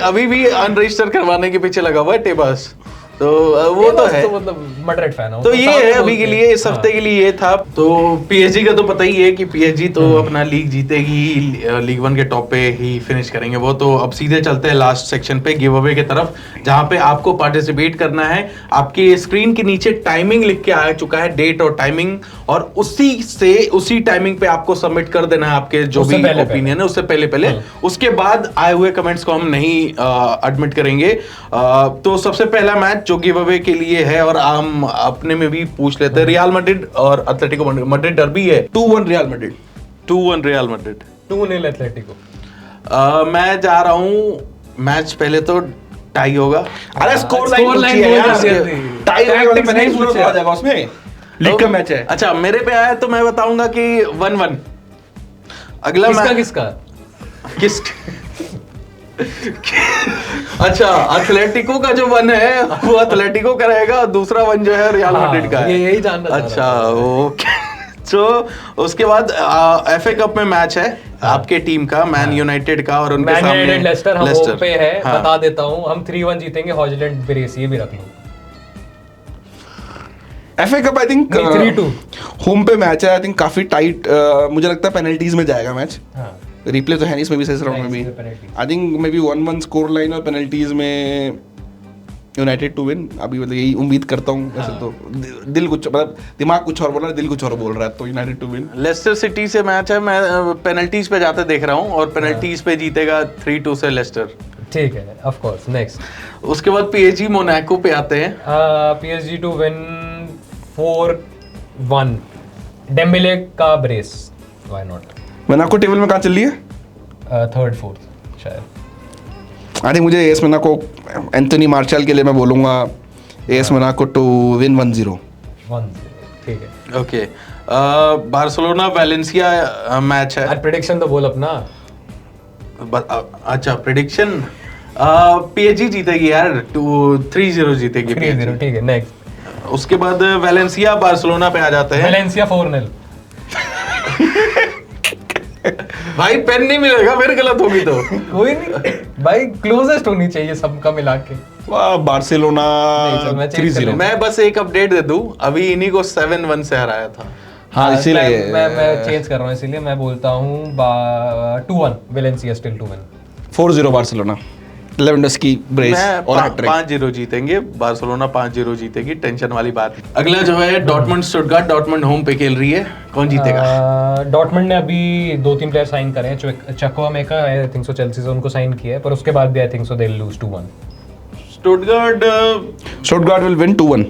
अभी भी अनरजिस्टर करवाने के पीछे लगा हुआ है टेबस, तो वो तो है। मतलब मड्रिड फैन हूं, तो ये है अभी के लिए, इस हफ्ते के लिए ये था। तो पीएसजी का तो पता ही है कि पीएसजी तो अपना लीग जीतेगी, लीग 1 के टॉप पे ही फिनिश करेंगे वो। तो अब सीधे चलते हैं लास्ट सेक्शन पे, गिव अवे की तरफ, जहां पे आपको पार्टिसिपेट करना है। आपकी स्क्रीन के नीचे टाइमिंग लिख के आ चुका है, डेट और टाइमिंग, और उसी टाइमिंग पे आपको सबमिट कर देना है आपके जो भी ओपिनियन है उससे पहले। उसके बाद आए हुए कमेंट्स को हम नहीं एडमिट करेंगे। तो सबसे पहला मैच जो गिव अवे के लिए है, और हम अपने में भी पूछ लेते हैं, रियल मैड्रिड और एटलेटिको मैड्रिड डर्बी है। 2-1 real Madrid, 2-1 real Madrid, 2-0 Atletico. मैं जा रहा हूं, मैच पहले तो टाई होगा। अरे स्कोर score line लाइन बोल यार, सकते हैं। टाई होगा तो Tactics पेनल्टी नहीं शूट हो जाएगा उसमें, लीग का मैच है। अच्छा मेरे पे आया तो मैं बताऊंगा कि 1-1। अगला मैच किसका किस अच्छा एथलेटिको का जो 1 है वो एथलेटिको का रहेगा, दूसरा 1 जो है रियल मैड्रिड का है। यही जानना था। अच्छा ओके। तो उसके बाद एफए कप में मैच है आपके टीम का, मैन यूनाइटेड का, और उनके सामने लेस्टर। हम होम पे है, हाँ। बता देता हूं, हम 3-1 जीतेंगे, हॉजलैंड ब्रेस, ये भी रख लो। FA cup I think 3-2 home पे मैच है, आई थिंक काफी टाइट, मुझे लगता है पेनल्टीज में जाएगा मैच। हाँ, रिप्ले तो है नहीं इसमें भी, इस राउंड में भी आई think may be 1-1 score line, और पेनल्टीज में यूनाइटेड टू विन। अभी मतलब यही उम्मीद करता हूँ वैसे तो, दिल कुछ मतलब दिमाग कुछ और बोल रहा है, दिल कुछ और बोल रहा है, तो United to win. Leicester City से मैच है, मैं पेनल्टीज पे जाते देख रहा हूँ, और पेनल्टीज पे जीतेगा 3-2 से लेस्टर। ठीक है, ऑफ कोर्स। नेक्स्ट उसके बाद पीएसजी मोनाको पे आते हैं। पीएसजी टू विन 4-1, डेम्बेले का brace, why not. Monaco table में कहाँ चल रही है? 3rd 4th शायद। आई थिंक मुझे एस मोनाको, एंथोनी मार्शल के लिए मैं बोलूँगा एस मोनाको टू विन 1-0। 1-0, ठीक है। ओके, बार्सिलोना वैलेंसिया मैच है। यार प्रेडिक्शन तो बोल अपना। अच्छा प्रेडिक्शन, पीएसजी जीतेगी यार, 3-0 जीतेगी 3-0, ठीक है। नेक्स्ट उसके बाद वैलेंसिया बार्सिलोना पे आ जाते हैं। वेलेंसिया 4-0। भाई पेन नहीं मिलेगा, फिर गलत होगी तो। कोई नहीं, भाई क्लोजेस्ट होनी चाहिए सबका मिला के। वाह, बार्सिलोना नहीं, चल, मैं change कर 3-0। लेता मैं बस एक अपडेट दे दूं, अभी इन्हीं को 7-1 से हराया था। हाँ, इसीलिए मैं चेंज कर रहा हूँ, इसीलिए मैं बोलता हूँ 2-1 Valencia still to win. 4-0 Barcelona, Lewandowski brace और हैट्रिक। 5-0 जीतेंगे, बार्सिलोना 5-0 जीतेगी, टेंशन वाली बात नहीं। अगला जो है डॉर्टमुंड स्टुटगार्ट, डॉर्टमुंड होम पे खेल रही है, कौन जीतेगा? डॉर्टमुंड ने अभी 2-3 प्लेयर साइन करे हैं, चक्वामेका आई थिंक सो चेल्सी से उनको साइन किया है, पर उसके बाद भी आई think so they will lose 2-1। Stuttgart will win 2-1।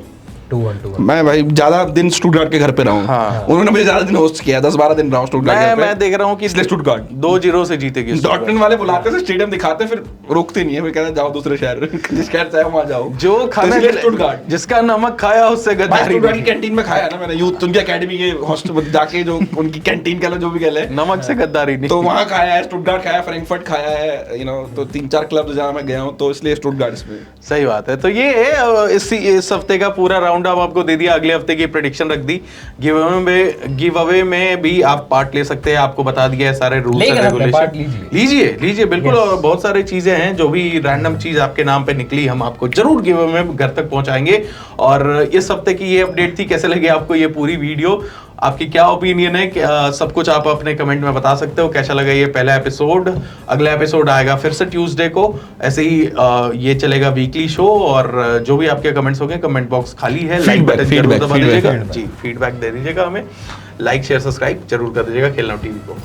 2-1। मैं भाई ज्यादा दिन स्टुटगार्ट के घर पे रहा हूँ। हाँ। उन्होंने मुझे ज्यादा दिन होस्ट किया, 10-12 दिन रहा हूँ स्टुटगार्ट के घर पे। मैं देख रहा हूँ कि इसलिए स्टुटगार्ट 2-0 से जीतेगी डॉर्टमुंड वाले बुलाते हैं, स्टेडियम दिखाते हैं, फिर रोकते नहीं है, फिर कहते हैं जाओ दूसरे शहर, जिस शहर चाहे वहां जाओ। जो खाना तो इसलिए स्टुटगार्ट। जिसका नमक खाया उससे भाई गद्दारी स्टुटगार्ट की नहीं। कैंटीन में खाया ना मैंने, यूथ उनकी एकेडमी के हॉस्टल जाके, जो उनकी कैंटीन कह लो, जो भी कह ले, नमक से गद्दारी नहीं। तो वहाँ खाया है, स्टुटगार्ट खाया, फ्रैंकफर्ट खाया है, तो 3-4 क्लब जहाँ मैं गया हूँ, तो इसलिए स्टुटगार्ट इसमें। सही बात है। तो ये है इस हफ्ते का पूरा राउंड अप आपको दे दिया, अगले हफ्ते की प्रेडिक्शन रख दी। गिव अवे में भी आप पार्ट ले सकते हैं, आपको बता दिया है सारे रूल्स एंड रेगुलेशन। लीजिए बिल्कुल। और बहुत सारी चीजें हैं, जो भी रैंडम चीज आपके नाम पे निकली, हम आपको जरूर गिव अवे में घर तक पहुंचाएंगे। और इस हफ्ते की ये अपडेट थी, कैसे लगे आपको ये पूरी वीडियो, आपकी क्या ओपिनियन है, सब कुछ आप अपने कमेंट में बता सकते हो। कैसा लगा ये पहला एपिसोड? अगला एपिसोड आएगा फिर से ट्यूसडे को, ऐसे ही ये चलेगा वीकली शो। और जो भी आपके कमेंट्स होंगे, कमेंट बॉक्स खाली है, लाइक बटन जरूर दबा दीजिएगा जी, फीडबैक दे दीजिएगा हमें, लाइक शेयर सब्सक्राइब जरूर कर दीजिएगा खेलना टीवी को।